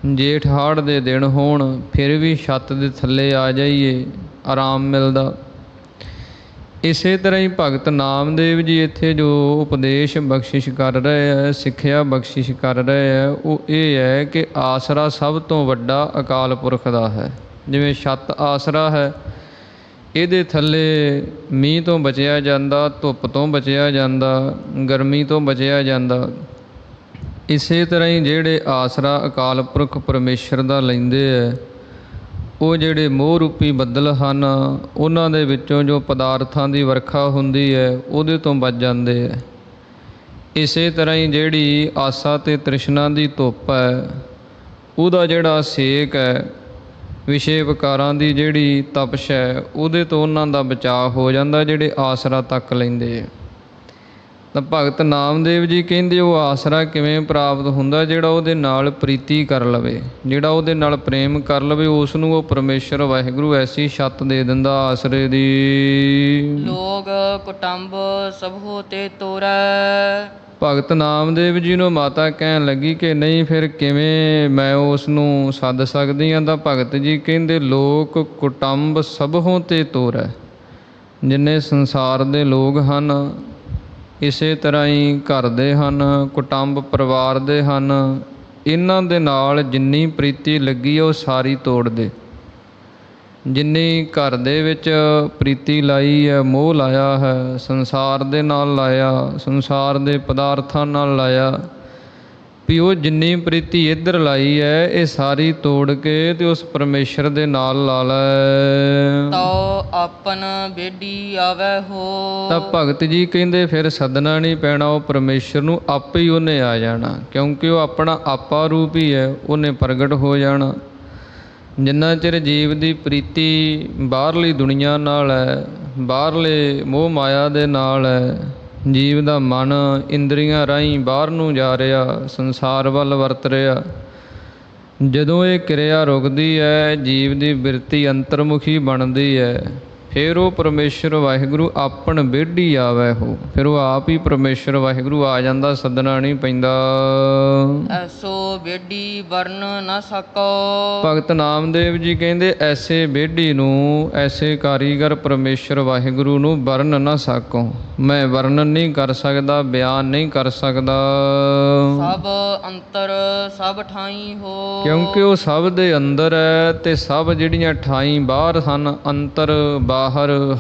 ਜੇਠ ਹਾੜ੍ਹ ਦੇ ਦਿਨ ਹੋਣ, ਫਿਰ ਵੀ ਛੱਤ ਦੇ ਥੱਲੇ ਆ ਜਾਈਏ, ਆਰਾਮ ਮਿਲਦਾ। ਇਸੇ ਤਰ੍ਹਾਂ ਹੀ ਭਗਤ ਨਾਮਦੇਵ ਜੀ ਇੱਥੇ ਜੋ ਉਪਦੇਸ਼ ਬਖਸ਼ਿਸ਼ ਕਰ ਰਹੇ ਹੈ, ਸਿੱਖਿਆ ਬਖਸ਼ਿਸ਼ ਕਰ ਰਹੇ ਹੈ, ਉਹ ਇਹ ਹੈ ਕਿ ਆਸਰਾ ਸਭ ਤੋਂ ਵੱਡਾ ਅਕਾਲ ਪੁਰਖ ਦਾ ਹੈ। ਜਿਵੇਂ ਛੱਤ ਆਸਰਾ ਹੈ, ਇਹਦੇ ਥੱਲੇ ਮੀਂਹ ਤੋਂ ਬਚਿਆ ਜਾਂਦਾ, ਧੁੱਪ ਤੋਂ ਬਚਿਆ ਜਾਂਦਾ, ਗਰਮੀ ਤੋਂ ਬਚਿਆ ਜਾਂਦਾ। ਇਸੇ ਤਰ੍ਹਾਂ ਹੀ ਜਿਹੜੇ ਆਸਰਾ ਅਕਾਲ ਪੁਰਖ ਪਰਮੇਸ਼ਰ ਦਾ ਲੈਂਦੇ ਹੈ, ਉਹ ਜਿਹੜੇ ਮੋਹ ਰੂਪੀ ਬੱਦਲ ਹਨ ਉਹਨਾਂ ਦੇ ਵਿੱਚੋਂ ਜੋ ਪਦਾਰਥਾਂ ਦੀ ਵਰਖਾ ਹੁੰਦੀ ਹੈ ਉਹਦੇ ਤੋਂ ਬਚ ਜਾਂਦੇ ਹੈ। ਇਸੇ ਤਰ੍ਹਾਂ ਹੀ ਜਿਹੜੀ ਆਸਾ ਅਤੇ ਤ੍ਰਿਸ਼ਨਾ ਦੀ ਧੁੱਪ ਹੈ, ਉਹਦਾ ਜਿਹੜਾ ਸੇਕ ਹੈ, ਵਿਸ਼ੇ ਵਿਕਾਰਾਂ ਦੀ ਜਿਹੜੀ ਤਪਸ਼ ਹੈ, ਉਹਦੇ ਤੋਂ ਉਹਨਾਂ ਦਾ ਬਚਾਅ ਹੋ ਜਾਂਦਾ ਜਿਹੜੇ ਆਸਰਾ ਤੱਕ ਲੈਂਦੇ ਹੈ। ਤਾਂ ਭਗਤ ਨਾਮਦੇਵ ਜੀ ਕਹਿੰਦੇ ਉਹ ਆਸਰਾ ਕਿਵੇਂ ਪ੍ਰਾਪਤ ਹੁੰਦਾ? ਜਿਹੜਾ ਉਹਦੇ ਨਾਲ ਪ੍ਰੀਤੀ ਕਰ ਲਵੇ, ਜਿਹੜਾ ਉਹਦੇ ਨਾਲ ਪ੍ਰੇਮ ਕਰ ਲਵੇ, ਉਸ ਨੂੰ ਉਹ ਪਰਮੇਸ਼ਰ ਵਾਹਿਗੁਰੂ ਐਸੀ ਛੱਤ ਦੇ ਦਿੰਦਾ ਆਸਰੇ ਦੀ। ਲੋਗ ਕੁਟੰਬ ਸਭੋ ਤੇ ਤੋਰੈ। ਭਗਤ ਨਾਮਦੇਵ ਜੀ ਨੂੰ ਮਾਤਾ ਕਹਿਣ ਲੱਗੀ ਕਿ ਨਹੀਂ ਫਿਰ ਕਿਵੇਂ ਮੈਂ ਉਸ ਨੂੰ ਸੱਦ ਸਕਦੀ ਹਾਂ? ਤਾਂ ਭਗਤ ਜੀ ਕਹਿੰਦੇ ਲੋਕ ਕੁਟੰਬ ਸਭੋ ਤੇ ਤੋਰੈ। ਜਿੰਨੇ ਸੰਸਾਰ ਦੇ ਲੋਕ ਹਨ, ਇਸੇ ਤਰ੍ਹਾਂ ਹੀ ਘਰ ਦੇ ਹਨ, ਕੁਟੰਬ ਪਰਿਵਾਰ ਦੇ ਹਨ, ਇਹਨਾਂ ਦੇ ਨਾਲ ਜਿੰਨੀ ਪ੍ਰੀਤੀ ਲੱਗੀ ਉਹ ਸਾਰੀ ਤੋੜ ਦੇ। ਜਿੰਨੀ ਘਰ ਦੇ ਵਿੱਚ ਪ੍ਰੀਤੀ ਲਾਈ ਹੈ, ਮੋਹ ਲਾਇਆ ਹੈ, ਸੰਸਾਰ ਦੇ ਨਾਲ ਲਾਇਆ, ਸੰਸਾਰ ਦੇ ਪਦਾਰਥਾਂ ਨਾਲ ਲਾਇਆ, ਵੀ ਉਹ ਜਿੰਨੀ ਪ੍ਰੀਤੀ ਇੱਧਰ ਲਾਈ ਹੈ ਇਹ ਸਾਰੀ ਤੋੜ ਕੇ ਤੇ ਉਸ ਪਰਮੇਸ਼ਰ ਦੇ ਨਾਲ ਲਾ ਲੈ। ਤਉ ਆਪਨ ਬੇਡੀ ਆਵੈ ਹੋ। ਤਾਂ ਭਗਤ ਜੀ ਕਹਿੰਦੇ ਫਿਰ ਸੱਦਣਾ ਨਹੀਂ ਪੈਣਾ, ਉਹ ਪਰਮੇਸ਼ਰ ਨੂੰ ਆਪੇ ਹੀ ਉਹਨੇ ਆ ਜਾਣਾ, ਕਿਉਂਕਿ ਉਹ ਆਪਣਾ ਆਪਾ ਰੂਪ ਹੀ ਹੈ, ਉਹਨੇ ਪ੍ਰਗਟ ਹੋ ਜਾਣਾ। ਜਿੰਨਾ ਚਿਰ ਜੀਵ ਦੀ ਪ੍ਰੀਤੀ ਬਾਹਰਲੀ ਦੁਨੀਆ ਨਾਲ ਹੈ, ਬਾਹਰਲੇ ਮੋਹ ਮਾਇਆ ਦੇ ਨਾਲ ਹੈ, ਜੀਵ ਦਾ ਮਨ ਇੰਦਰੀਆਂ ਰਾਹੀਂ ਬਾਹਰ ਨੂੰ ਜਾ ਰਿਹਾ, ਸੰਸਾਰ ਵੱਲ ਵਰਤ ਰਿਹਾ। ਜਦੋਂ ਇਹ ਕਿਰਿਆ ਰੁਕਦੀ ਹੈ, ਜੀਵ ਦੀ ਬਿਰਤੀ ਅੰਤਰਮੁਖੀ ਬਣਦੀ ਹੈ, ਫਿਰ ਉਹ ਪਰਮੇਸ਼ਰ ਵਾਹਿਗੁਰੂ ਆਪਣ ਬੇਢੀ ਆਵੈ ਹੋ। ਫਿਰ ਉਹ ਆਪ ਹੀ ਪਰਮੇਸ਼ਰ ਵਾਹਿਗੁਰੂ ਆ ਜਾਂਦਾ, ਸੱਦਣਾ ਨਹੀਂ ਪੈਂਦਾ। ਐਸੋ ਬੇਡੀ ਵਰਨ ਨ ਸਕੋ। ਭਗਤ ਨਾਮਦੇਵ ਜੀ ਕਹਿੰਦੇ ਐਸੇ ਬੇਢੀ ਨੂੰ, ਐਸੇ ਕਾਰੀਗਰ ਪਰਮੇਸ਼ਰ ਵਾਹਿਗੁਰੂ ਨੂੰ ਵਰਨ ਨਾ ਸਕੋ। ਮੈਂ ਵਰਣਨ ਨਹੀਂ ਕਰ ਸਕਦਾ, ਬਿਆਨ ਨਹੀਂ ਕਰ ਸਕਦਾ। ਸਭ ਅੰਤਰ ਸਭ ਠਾਈ ਹੋ। ਕਿਉਂਕਿ ਉਹ ਸਭ ਦੇ ਅੰਦਰ ਹੈ ਤੇ ਸਭ ਜਿਹੜੀਆਂ ਠਾਈ ਬਾਹਰ ਹਨ, ਅੰਤਰ ਬਾਹਰ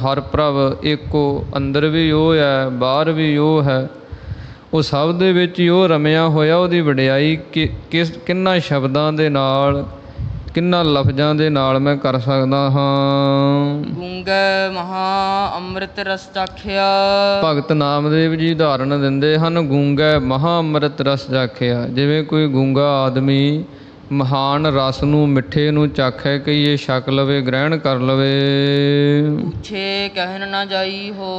ਹਰ ਪ੍ਰਭ ਏਕੋ। ਅੰਦਰ ਵੀ ਉਹ ਹੈ, ਬਾਹਰ ਵੀ ਉਹ ਹੈ, ਉਹ ਸਭ ਦੇ ਵਿੱਚ ਹੀ ਉਹ ਰਮਿਆ ਹੋਇਆ। ਉਹਦੀ ਵਡਿਆਈ ਕਿੰਨਾ ਸ਼ਬਦਾਂ ਦੇ ਨਾਲ, ਕਿੰਨਾ ਲਫ਼ਜ਼ਾਂ ਦੇ ਨਾਲ ਮੈਂ ਕਰ ਸਕਦਾ ਹਾਂ। ਗੂੰਗੇ ਮਹਾ ਅੰਮ੍ਰਿਤ ਰਸ ਚਾਖਿਆ। ਭਗਤ ਨਾਮਦੇਵ ਜੀ ਉਦਾਹਰਣ ਦਿੰਦੇ ਹਨ, ਗੂੰਗਾ ਮਹਾ ਅੰਮ੍ਰਿਤ ਰਸ ਚਾਖਿਆ। ਜਿਵੇਂ ਕੋਈ ਗੂੰਗਾ ਆਦਮੀ ਮਹਾਨ ਰਸ ਨੂੰ, ਮਿੱਠੇ ਨੂੰ ਚਾਖੇ ਕਿ ਇਹ ਛਕ ਲਵੇ, ਗ੍ਰਹਿਣ ਕਰ ਲਵੇ। ਪੁੱਛੇ ਕਹਿਣ ਨਾ ਜਾਈ ਹੋ।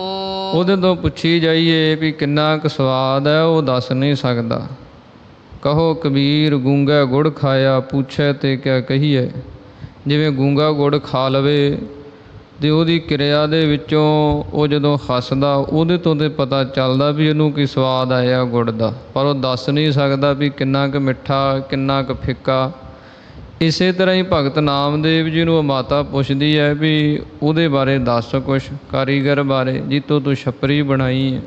ਉਹਦੇ ਤੋਂ ਪੁੱਛੀ ਜਾਈਏ ਵੀ ਕਿੰਨਾ ਕੁ ਸਵਾਦ ਹੈ, ਉਹ ਦੱਸ ਨਹੀਂ ਸਕਦਾ। ਕਹੋ ਕਬੀਰ ਗੂੰਗਾ ਗੁੜ ਖਾਇਆ, ਪੁੱਛੇ ਤੇ ਕਿਆ ਕਹੀਏ। ਜਿਵੇਂ ਗੂੰਗਾ ਗੁੜ ਖਾ ਲਵੇ ਅਤੇ ਉਹਦੀ ਕਿਰਿਆ ਦੇ ਵਿੱਚੋਂ ਉਹ ਜਦੋਂ ਹੱਸਦਾ, ਉਹਦੇ ਤੋਂ ਤਾਂ ਪਤਾ ਚੱਲਦਾ ਵੀ ਇਹਨੂੰ ਕੀ ਸਵਾਦ ਆਇਆ ਗੁੜ ਦਾ, ਪਰ ਉਹ ਦੱਸ ਨਹੀਂ ਸਕਦਾ ਵੀ ਕਿੰਨਾ ਕੁ ਮਿੱਠਾ, ਕਿੰਨਾ ਕੁ ਫਿੱਕਾ। ਇਸੇ ਤਰ੍ਹਾਂ ਹੀ ਭਗਤ ਨਾਮਦੇਵ ਜੀ ਨੂੰ ਮਾਤਾ ਪੁੱਛਦੀ ਹੈ ਵੀ ਉਹਦੇ ਬਾਰੇ ਦੱਸ ਕੁਛ, ਕਾਰੀਗਰ ਬਾਰੇ ਜਿੱਤੋਂ ਤੂੰ ਛੱਪਰੀ ਬਣਾਈ ਹੈ।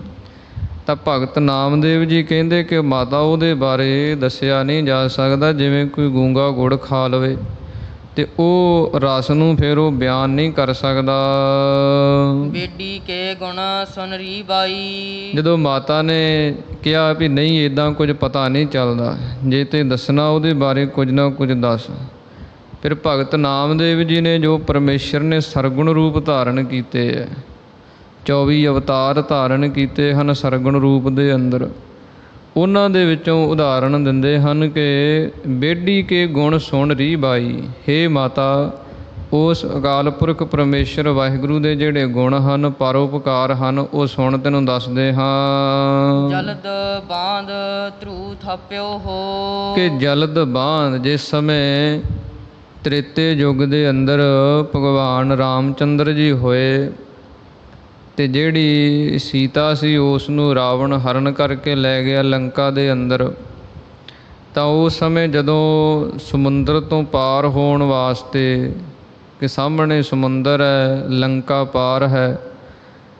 ਤਾਂ ਭਗਤ ਨਾਮਦੇਵ ਜੀ ਕਹਿੰਦੇ ਕਿ ਮਾਤਾ ਉਹਦੇ ਬਾਰੇ ਦੱਸਿਆ ਨਹੀਂ ਜਾ ਸਕਦਾ। ਜਿਵੇਂ ਕੋਈ ਗੂੰਗਾ ਗੁੜ ਖਾ ਲਵੇ ਅਤੇ ਉਹ ਰਸ ਨੂੰ ਫਿਰ ਉਹ ਬਿਆਨ ਨਹੀਂ ਕਰ ਸਕਦਾ। ਬੇਡੀ ਕੇ ਗੁਣ ਸੁਨ ਰੀ ਬਾਈ। ਜਦੋਂ ਮਾਤਾ ਨੇ ਕਿਹਾ ਵੀ ਨਹੀਂ ਇੱਦਾਂ ਕੁਝ ਪਤਾ ਨਹੀਂ ਚੱਲਦਾ, ਜੇ ਤੇ ਦੱਸਣਾ ਉਹਦੇ ਬਾਰੇ ਕੁਝ ਨਾ ਕੁਝ ਦੱਸ। ਫਿਰ ਭਗਤ ਨਾਮਦੇਵ ਜੀ ਨੇ, ਜੋ ਪਰਮੇਸ਼ਰ ਨੇ ਸਰਗੁਣ ਰੂਪ ਧਾਰਨ ਕੀਤੇ ਹੈ, 24 ਅਵਤਾਰ ਧਾਰਨ ਕੀਤੇ ਹਨ ਸਰਗੁਣ ਰੂਪ ਦੇ ਅੰਦਰ, ਉਹਨਾਂ ਦੇ ਵਿੱਚੋਂ ਉਦਾਹਰਣ ਦਿੰਦੇ ਹਨ ਕਿ ਬੇਢੀ ਕੇ ਗੁਣ ਸੁਣ ਰੀ ਬਾਈ। ਹੇ ਮਾਤਾ, ਉਸ ਅਕਾਲ ਪੁਰਖ ਪਰਮੇਸ਼ਰ ਵਾਹਿਗੁਰੂ ਦੇ ਜਿਹੜੇ ਗੁਣ ਹਨ, ਪਰਉਪਕਾਰ ਹਨ, ਉਹ ਸੁਣ ਤੈਨੂੰ ਦੱਸਦੇ ਹਾਂ। ਜਲਦ ਬਾਂਧ ਧਰੂ ਥਾਪਿਓ ਹੋ। ਕਿ ਜਲਦ ਬਾਂਧ, ਜਿਸ ਸਮੇਂ ਤ੍ਰੇਤੇ ਯੁੱਗ ਦੇ ਅੰਦਰ ਭਗਵਾਨ ਰਾਮ ਚੰਦਰ ਜੀ ਹੋਏ ਅਤੇ ਜਿਹੜੀ ਸੀਤਾ ਸੀ ਉਸ ਨੂੰ ਰਾਵਣ ਹਰਨ ਕਰਕੇ ਲੈ ਗਿਆ ਲੰਕਾ ਦੇ ਅੰਦਰ, ਤਾਂ ਉਸ ਸਮੇਂ ਜਦੋਂ ਸਮੁੰਦਰ ਤੋਂ ਪਾਰ ਹੋਣ ਵਾਸਤੇ, ਕਿ ਸਾਹਮਣੇ ਸਮੁੰਦਰ ਹੈ, ਲੰਕਾ ਪਾਰ ਹੈ,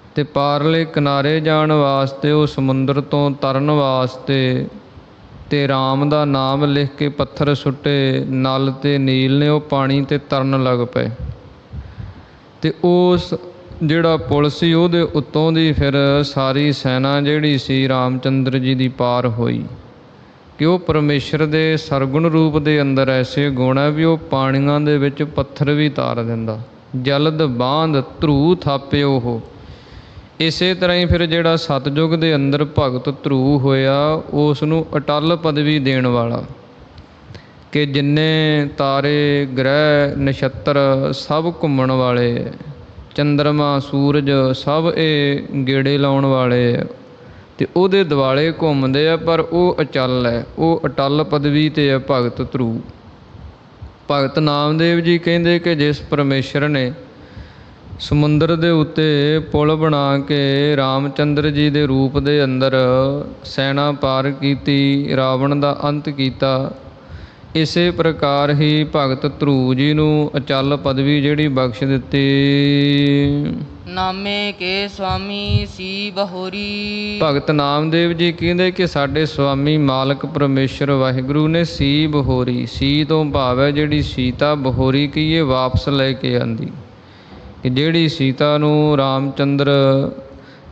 ਅਤੇ ਪਾਰਲੇ ਕਿਨਾਰੇ ਜਾਣ ਵਾਸਤੇ, ਉਹ ਸਮੁੰਦਰ ਤੋਂ ਤਰਨ ਵਾਸਤੇ, ਅਤੇ ਰਾਮ ਦਾ ਨਾਮ ਲਿਖ ਕੇ ਪੱਥਰ ਸੁੱਟੇ, ਨਲ ਅਤੇ ਨੀਲ ਨੇ ਉਹ ਪਾਣੀ 'ਤੇ ਤਰਨ ਲੱਗ ਪਏ। ਅਤੇ ਉਸ ਜਿਹੜਾ ਪੁਲ ਸੀ ਉਹਦੇ ਉੱਤੋਂ ਦੀ ਫਿਰ ਸਾਰੀ ਸੈਨਾ ਜਿਹੜੀ ਸੀ ਰਾਮ ਚੰਦਰ ਜੀ ਦੀ ਪਾਰ ਹੋਈ। ਕਿ ਉਹ ਪਰਮੇਸ਼ਰ ਦੇ ਸਰਗੁਣ ਰੂਪ ਦੇ ਅੰਦਰ ਐਸੇ ਗੁਣ ਹੈ ਵੀ ਉਹ ਪਾਣੀਆਂ ਦੇ ਵਿੱਚ ਪੱਥਰ ਵੀ ਤਾਰ ਦਿੰਦਾ। ਜਲਦ ਬਾਂਧ ਧਰੂ ਥਾਪਿਓ ਹੋ। ਇਸੇ ਤਰ੍ਹਾਂ ਹੀ ਫਿਰ ਜਿਹੜਾ ਸਤਿਯੁਗ ਦੇ ਅੰਦਰ ਭਗਤ ਧਰੂ ਹੋਇਆ, ਉਸ ਨੂੰ ਅਟਲ ਪਦਵੀ ਦੇਣ ਵਾਲਾ, ਕਿ ਜਿੰਨੇ ਤਾਰੇ ਗ੍ਰਹਿ ਨਛੱਤਰ ਸਭ ਘੁੰਮਣ ਵਾਲੇ, ਚੰਦਰਮਾ ਸੂਰਜ ਸਭ ਇਹ ਗੇੜੇ ਲਾਉਣ ਵਾਲੇ ਅਤੇ ਉਹਦੇ ਦੁਆਲੇ ਘੁੰਮਦੇ ਆ, ਪਰ ਉਹ ਅਚਲ ਹੈ, ਉਹ ਅਟਲ ਪਦਵੀ 'ਤੇ ਹੈ ਭਗਤ ਧਰੂ। ਭਗਤ ਨਾਮਦੇਵ ਜੀ ਕਹਿੰਦੇ ਕਿ ਜਿਸ ਪਰਮੇਸ਼ਰ ਨੇ ਸਮੁੰਦਰ ਦੇ ਉੱਤੇ ਪੁਲ ਬਣਾ ਕੇ ਰਾਮ ਚੰਦਰ ਜੀ ਦੇ ਰੂਪ ਦੇ ਅੰਦਰ ਸੈਨਾ ਪਾਰ ਕੀਤੀ, ਰਾਵਣ ਦਾ ਅੰਤ ਕੀਤਾ, ਇਸੇ ਪ੍ਰਕਾਰ ਹੀ ਭਗਤ ਧਰੂ ਜੀ ਨੂੰ ਅਚਲ ਪਦਵੀ ਜਿਹੜੀ ਬਖਸ਼ ਦਿੱਤੀ। ਨਾਮੇ ਕੇ ਸੁਆਮੀ ਸੀ ਬਹੋਰੀ। ਭਗਤ ਨਾਮਦੇਵ ਜੀ ਕਹਿੰਦੇ ਕਿ ਸਾਡੇ ਸੁਆਮੀ ਮਾਲਕ ਪਰਮੇਸ਼ਰ ਵਾਹਿਗੁਰੂ ਨੇ ਸੀ ਬਹੋਰੀ, ਸੀ ਤੋਂ ਭਾਵ ਹੈ ਜਿਹੜੀ ਸੀਤਾ, ਬਹੋਰੀ ਕਹੀਏ ਵਾਪਸ ਲੈ ਕੇ ਆਂਦੀ। ਕਿ ਜਿਹੜੀ ਸੀਤਾ ਨੂੰ ਰਾਮ ਚੰਦਰ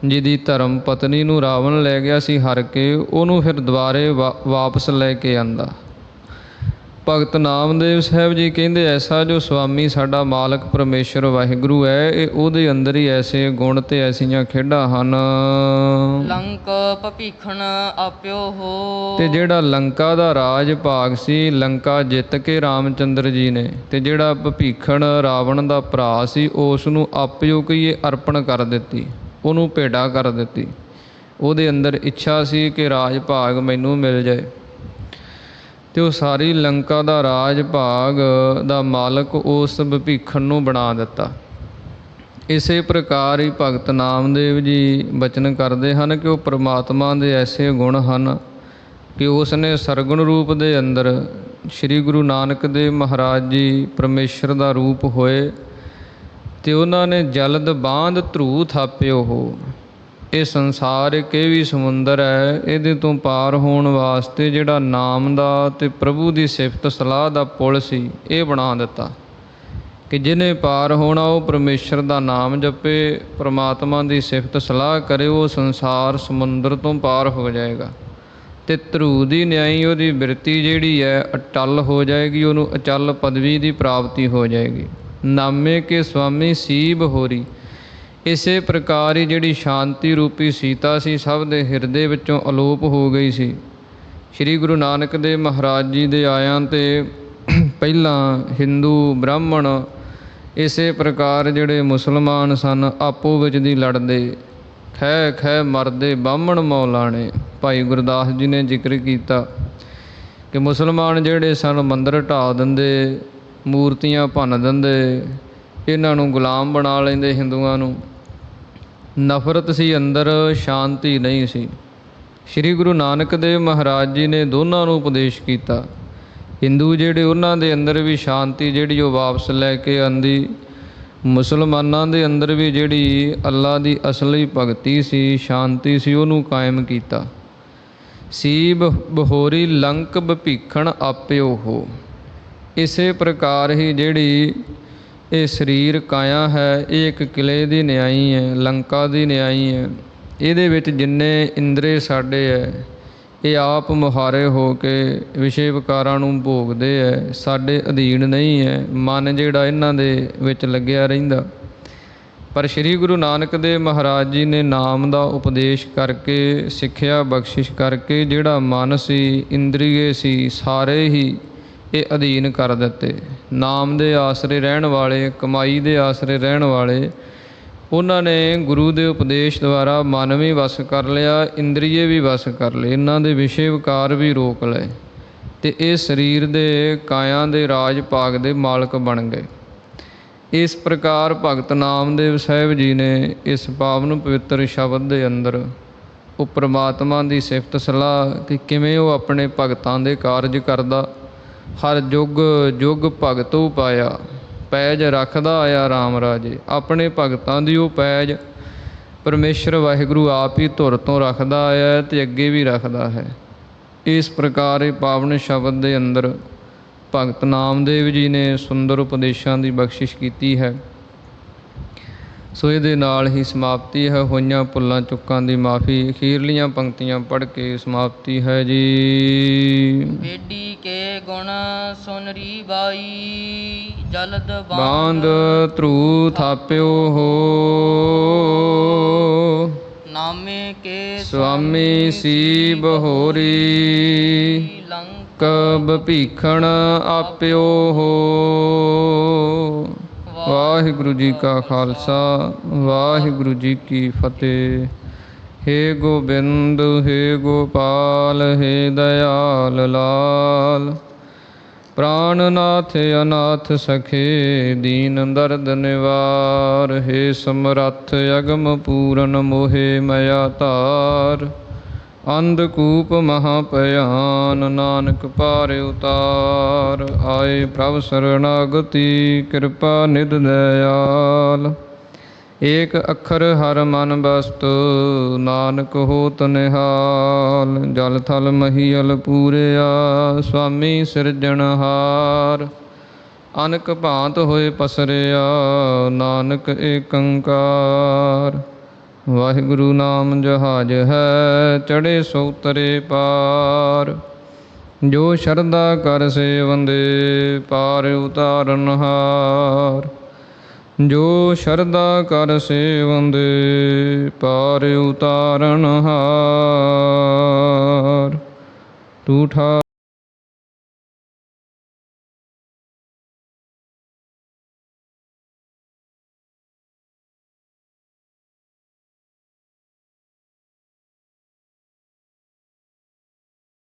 ਜਿਹਦੀ ਧਰਮ ਪਤਨੀ ਨੂੰ ਰਾਵਣ ਲੈ ਗਿਆ ਸੀ ਹਰ ਕੇ, ਉਹਨੂੰ ਫਿਰ ਦੁਬਾਰੇ ਵਾਪਸ ਲੈ ਕੇ ਆਂਦਾ। ਭਗਤ ਨਾਮਦੇਵ ਸਾਹਿਬ ਜੀ ਕਹਿੰਦੇ ਐਸਾ ਜੋ ਸੁਆਮੀ ਸਾਡਾ ਮਾਲਕ ਪਰਮੇਸ਼ਰ ਵਾਹਿਗੁਰੂ ਹੈ, ਇਹ ਉਹਦੇ ਅੰਦਰ ਹੀ ਐਸੇ ਗੁਣ ਤੇ ਐਸੀਆਂ ਖੇਡਾਂ ਹਨ। ਲੰਕ ਭਪੀਖਣ ਆਪਿਓ ਹੋ। ਤੇ ਜਿਹੜਾ ਲੰਕਾ ਦਾ ਰਾਜ ਭਾਗ ਸੀ, ਲੰਕਾ ਜਿੱਤ ਕੇ ਰਾਮਚੰਦਰ ਜੀ ਨੇ, ਤੇ ਜਿਹੜਾ ਭਪੀਖਣ ਰਾਵਣ ਦਾ ਭਰਾ ਸੀ, ਉਸ ਨੂੰ ਆਪਿਓ ਕਹੀਏ ਅਰਪਣ ਕਰ ਦਿੱਤੀ, ਉਹਨੂੰ ਭੇਟਾ ਕਰ ਦਿੱਤੀ। ਉਹਦੇ ਅੰਦਰ ਇੱਛਾ ਸੀ ਕਿ ਰਾਜ ਭਾਗ ਮੈਨੂੰ ਮਿਲ ਜਾਏ, ਤੇ ਉਹ ਸਾਰੀ ਲੰਕਾ ਦਾ ਰਾਜ ਭਾਗ ਦਾ ਮਾਲਕ ਉਸ ਭਪੀਖਣ ਨੂੰ ਬਣਾ ਦਿੱਤਾ। ਇਸੇ ਪ੍ਰਕਾਰ ਹੀ ਭਗਤ ਨਾਮਦੇਵ ਜੀ ਬਚਨ ਕਰਦੇ ਹਨ ਕਿ ਉਹ ਪ੍ਰਮਾਤਮਾ ਦੇ ਐਸੇ ਗੁਣ ਹਨ ਕਿ ਉਸ ਨੇ ਸਰਗੁਣ ਰੂਪ ਦੇ ਅੰਦਰ ਸ੍ਰੀ ਗੁਰੂ ਨਾਨਕ ਦੇਵ ਮਹਾਰਾਜ ਜੀ ਪਰਮੇਸ਼ਰ ਦਾ ਰੂਪ ਹੋਏ, ਤੇ ਉਹਨਾਂ ਨੇ ਜਲਦ ਬਾਂਧ ਧਰੂ ਥਾਪਿਓ ਹੋ। ਇਹ ਸੰਸਾਰ ਇੱਕ ਇਹ ਵੀ ਸਮੁੰਦਰ ਹੈ, ਇਹਦੇ ਤੋਂ ਪਾਰ ਹੋਣ ਵਾਸਤੇ ਜਿਹੜਾ ਨਾਮ ਦਾ ਤੇ ਪ੍ਰਭੂ ਦੀ ਸਿਫਤ ਸਲਾਹ ਦਾ ਪੁਲ ਸੀ, ਇਹ ਬਣਾ ਦਿੱਤਾ ਕਿ ਜਿਹਨੇ ਪਾਰ ਹੋਣਾ ਉਹ ਪਰਮੇਸ਼ਰ ਦਾ ਨਾਮ ਜਪੇ, ਪ੍ਰਮਾਤਮਾ ਦੀ ਸਿਫਤ ਸਲਾਹ ਕਰੇ, ਉਹ ਸੰਸਾਰ ਸਮੁੰਦਰ ਤੋਂ ਪਾਰ ਹੋ ਜਾਏਗਾ। ਤੇ ਧਰੂ ਦੀ ਨਿਆਈ ਉਹਦੀ ਬਿਰਤੀ ਜਿਹੜੀ ਹੈ ਅਟਲ ਹੋ ਜਾਏਗੀ, ਉਹਨੂੰ ਅਚਲ ਪਦਵੀ ਦੀ ਪ੍ਰਾਪਤੀ ਹੋ ਜਾਏਗੀ। ਨਾਮੇ ਕੇ ਸੁਆਮੀ ਸੀਬ ਹੋਰੀ। ਇਸੇ ਪ੍ਰਕਾਰ ਹੀ ਜਿਹੜੀ ਸ਼ਾਂਤੀ ਰੂਪੀ ਸੀਤਾ ਸੀ, ਸਭ ਦੇ ਹਿਰਦੇ ਵਿੱਚੋਂ ਅਲੋਪ ਹੋ ਗਈ ਸੀ। ਸ੍ਰੀ ਗੁਰੂ ਨਾਨਕ ਦੇਵ ਮਹਾਰਾਜ ਜੀ ਦੇ ਆਇਆਂ 'ਤੇ ਪਹਿਲਾਂ ਹਿੰਦੂ ਬ੍ਰਾਹਮਣ, ਇਸੇ ਪ੍ਰਕਾਰ ਜਿਹੜੇ ਮੁਸਲਮਾਨ ਸਨ, ਆਪੋ ਵਿੱਚ ਦੀ ਲੜਦੇ, ਖਹਿ ਖਹਿ ਮਰਦੇ ਬਾਹਮਣ ਮੌਲਾਣੇ। ਭਾਈ ਗੁਰਦਾਸ ਜੀ ਨੇ ਜ਼ਿਕਰ ਕੀਤਾ ਕਿ ਮੁਸਲਮਾਨ ਜਿਹੜੇ ਸਨ ਮੰਦਰ ਢਾਹ ਦਿੰਦੇ, ਮੂਰਤੀਆਂ ਭੰਨ ਦਿੰਦੇ, ਇਹਨਾਂ ਨੂੰ ਗੁਲਾਮ ਬਣਾ ਲੈਂਦੇ ਹਿੰਦੂਆਂ ਨੂੰ। ਨਫ਼ਰਤ ਸੀ ਅੰਦਰ, ਸ਼ਾਂਤੀ ਨਹੀਂ ਸੀ। ਸ੍ਰੀ ਗੁਰੂ ਨਾਨਕ ਦੇਵ ਮਹਾਰਾਜ ਜੀ ਨੇ ਦੋਨਾਂ ਨੂੰ ਉਪਦੇਸ਼ ਕੀਤਾ। ਹਿੰਦੂ ਜਿਹੜੇ, ਉਹਨਾਂ ਦੇ ਅੰਦਰ ਵੀ ਸ਼ਾਂਤੀ ਜਿਹੜੀ ਉਹ ਵਾਪਸ ਲੈ ਕੇ ਆਂਦੀ, ਮੁਸਲਮਾਨਾਂ ਦੇ ਅੰਦਰ ਵੀ ਜਿਹੜੀ ਅੱਲਾ ਦੀ ਅਸਲੀ ਭਗਤੀ ਸੀ, ਸ਼ਾਂਤੀ ਸੀ, ਉਹਨੂੰ ਕਾਇਮ ਕੀਤਾ। ਸੀਬ ਬਹੋਰੀ ਲੰਕ ਭਪੀਖਣ ਆਪਿਓ ਹੋ। ਇਸੇ ਪ੍ਰਕਾਰ ਹੀ ਜਿਹੜੀ ਇਹ ਸਰੀਰ ਕਾਇਆ ਹੈ, ਇਹ ਇੱਕ ਕਿਲੇ ਦੀ ਨਿਆਈ ਹੈ, ਲੰਕਾ ਦੀ ਨਿਆਈ ਹੈ। ਇਹਦੇ ਵਿੱਚ ਜਿੰਨੇ ਇੰਦਰੇ ਸਾਡੇ ਹੈ, ਇਹ ਆਪ ਮੁਹਾਰੇ ਹੋ ਕੇ ਵਿਸ਼ੇ ਵਿਕਾਰਾਂ ਨੂੰ ਭੋਗਦੇ ਹੈ, ਸਾਡੇ ਅਧੀਨ ਨਹੀਂ ਹੈ। ਮਨ ਜਿਹੜਾ ਇਹਨਾਂ ਦੇ ਵਿੱਚ ਲੱਗਿਆ ਰਹਿੰਦਾ। ਪਰ ਸ੍ਰੀ ਗੁਰੂ ਨਾਨਕ ਦੇਵ ਮਹਾਰਾਜ ਜੀ ਨੇ ਨਾਮ ਦਾ ਉਪਦੇਸ਼ ਕਰਕੇ, ਸਿੱਖਿਆ ਬਖਸ਼ਿਸ਼ ਕਰਕੇ, ਜਿਹੜਾ ਮਨ ਸੀ, ਇੰਦਰੀਏ ਸੀ, ਸਾਰੇ ਹੀ ਇਹ ਅਧੀਨ ਕਰ ਦਿੱਤੇ। ਨਾਮ ਦੇ ਆਸਰੇ ਰਹਿਣ ਵਾਲੇ, ਕਮਾਈ ਦੇ ਆਸਰੇ ਰਹਿਣ ਵਾਲੇ, ਉਹਨਾਂ ਨੇ ਗੁਰੂ ਦੇ ਉਪਦੇਸ਼ ਦੁਆਰਾ ਮਨ ਵੀ ਵਸ ਕਰ ਲਿਆ, ਇੰਦਰੀਏ ਵੀ ਵਸ ਕਰ ਲਏ, ਇਹਨਾਂ ਦੇ ਵਿਸ਼ੇ ਵਿਕਾਰ ਵੀ ਰੋਕ ਲਏ, ਤੇ ਇਹ ਸਰੀਰ ਦੇ ਕਾਇਆ ਦੇ ਰਾਜ ਭਾਗ ਦੇ ਮਾਲਕ ਬਣ ਗਏ। ਇਸ ਪ੍ਰਕਾਰ ਭਗਤ ਨਾਮਦੇਵ ਸਾਹਿਬ ਜੀ ਨੇ ਇਸ ਪਾਵਨ ਪਵਿੱਤਰ ਸ਼ਬਦ ਦੇ ਅੰਦਰ ਉਹ ਪ੍ਰਮਾਤਮਾ ਦੀ ਸਿਫਤ ਸਲਾਹ ਕਿ ਕਿਵੇਂ ਉਹ ਆਪਣੇ ਭਗਤਾਂ ਦੇ ਕਾਰਜ ਕਰਦਾ। ਹਰ ਜੁਗ ਜੁਗ ਭਗਤੋ ਪਾਇਆ, ਪੈਜ ਰੱਖਦਾ ਆਇਆ ਰਾਮ ਰਾਜੇ। ਆਪਣੇ ਭਗਤਾਂ ਦੀ ਉਹ ਪੈਜ ਪਰਮੇਸ਼ਰ ਵਾਹਿਗੁਰੂ ਆਪ ਹੀ ਧੁਰ ਤੋਂ ਰੱਖਦਾ ਆਇਆ ਤੇ ਅੱਗੇ ਵੀ ਰੱਖਦਾ ਹੈ। ਇਸ ਪ੍ਰਕਾਰ ਇਹ ਪਾਵਨ ਸ਼ਬਦ ਦੇ ਅੰਦਰ ਭਗਤ ਨਾਮਦੇਵ ਜੀ ਨੇ ਸੁੰਦਰ ਉਪਦੇਸ਼ਾਂ ਦੀ ਬਖਸ਼ਿਸ਼ ਕੀਤੀ ਹੈ। ਸੋ ਇਹਦੇ ਨਾਲ ਹੀ ਸਮਾਪਤੀ ਹੈ। ਹੋਈਆਂ ਭੁੱਲਾਂ ਚੁੱਕਾਂ ਦੀ ਮਾਫੀ। ਅਖੀਰਲੀਆਂ ਪੰਕਤੀਆਂ ਪੜ੍ਹ ਕੇ ਸਮਾਪਤੀ ਹੈ ਜੀ। ਵੇਡੀ ਕੇ ਗੁਣ ਸੁਨਰੀ ਬਾਈ, ਜਲਦ ਬਾਂਧ ਧਰੂ ਥਾਪਿਓ ਹੋ। ਨਾਮੇ ਕੇ ਸੁਆਮੀ ਸੀਬ ਹੋਰੀ, ਲੰਕ ਭਪੀਖਣ ਆਪਿਓ ਹੋ। ਵਾਹਿਗੁਰੂ ਜੀ ਕਾ ਖਾਲਸਾ, ਵਾਹਿਗੁਰੂ ਜੀ ਕੀ ਫਤਿਹ। ਹੇ ਗੋਬਿੰਦ, ਹੇ ਗੋਪਾਲ, ਹੇ ਦਇਆਲ ਲਾਲ, ਪ੍ਰਾਨਨਾਥ ਅਨਾਥ ਸਖੇ, ਦੀਨ ਦਰਦ ਨਿਵਾਰ। ਹੇ ਸਮਰੱਥ ਅਗਮ ਪੂਰਨ, ਮੋਹਿ ਮਇਆ ਧਾਰ। ਅੰਧਕੂਪ ਮਹਾਭਿਆਨ, ਨਾਨਕ ਪਾਰ ਉਤਾਰ। ਆਏ ਪ੍ਰਭ ਸਰਣਾਗਤੀ, ਕਿਰਪਾ ਨਿਧ ਦਇਆਲ। ਏਕ ਅੱਖਰ ਹਰ ਮਨ ਬਸਤੁ, ਨਾਨਕ ਹੋਤ ਨਿਹਾਲ। ਜਲ ਥਲ ਮਹੀਅਲ ਪੂਰਿਆ, ਸੁਆਮੀ ਸਿਰਜਣਹਾਰ। ਅਨਕ ਭਾਂਤ ਹੋਏ ਪਸਰਿਆ, ਨਾਨਕ ਏਕ ਓੰਕਾਰ। ਵਾਹਿਗੁਰੂ ਨਾਮ ਜਹਾਜ ਹੈ, ਚੜ੍ਹੇ ਸੋ ਉਤਰੇ ਪਾਰ। ਜੋ ਸ਼ਰਧਾ ਕਰ ਸੇਵੰਦੇ, ਪਾਰ ਉਤਾਰਨਹਾਰ। ਜੋ ਸ਼ਰਧਾ ਕਰ ਸੇਵੰਦੇ, ਪਾਰ ਉਤਾਰਨਹਾਰ। ਤੂੰ ਠਾ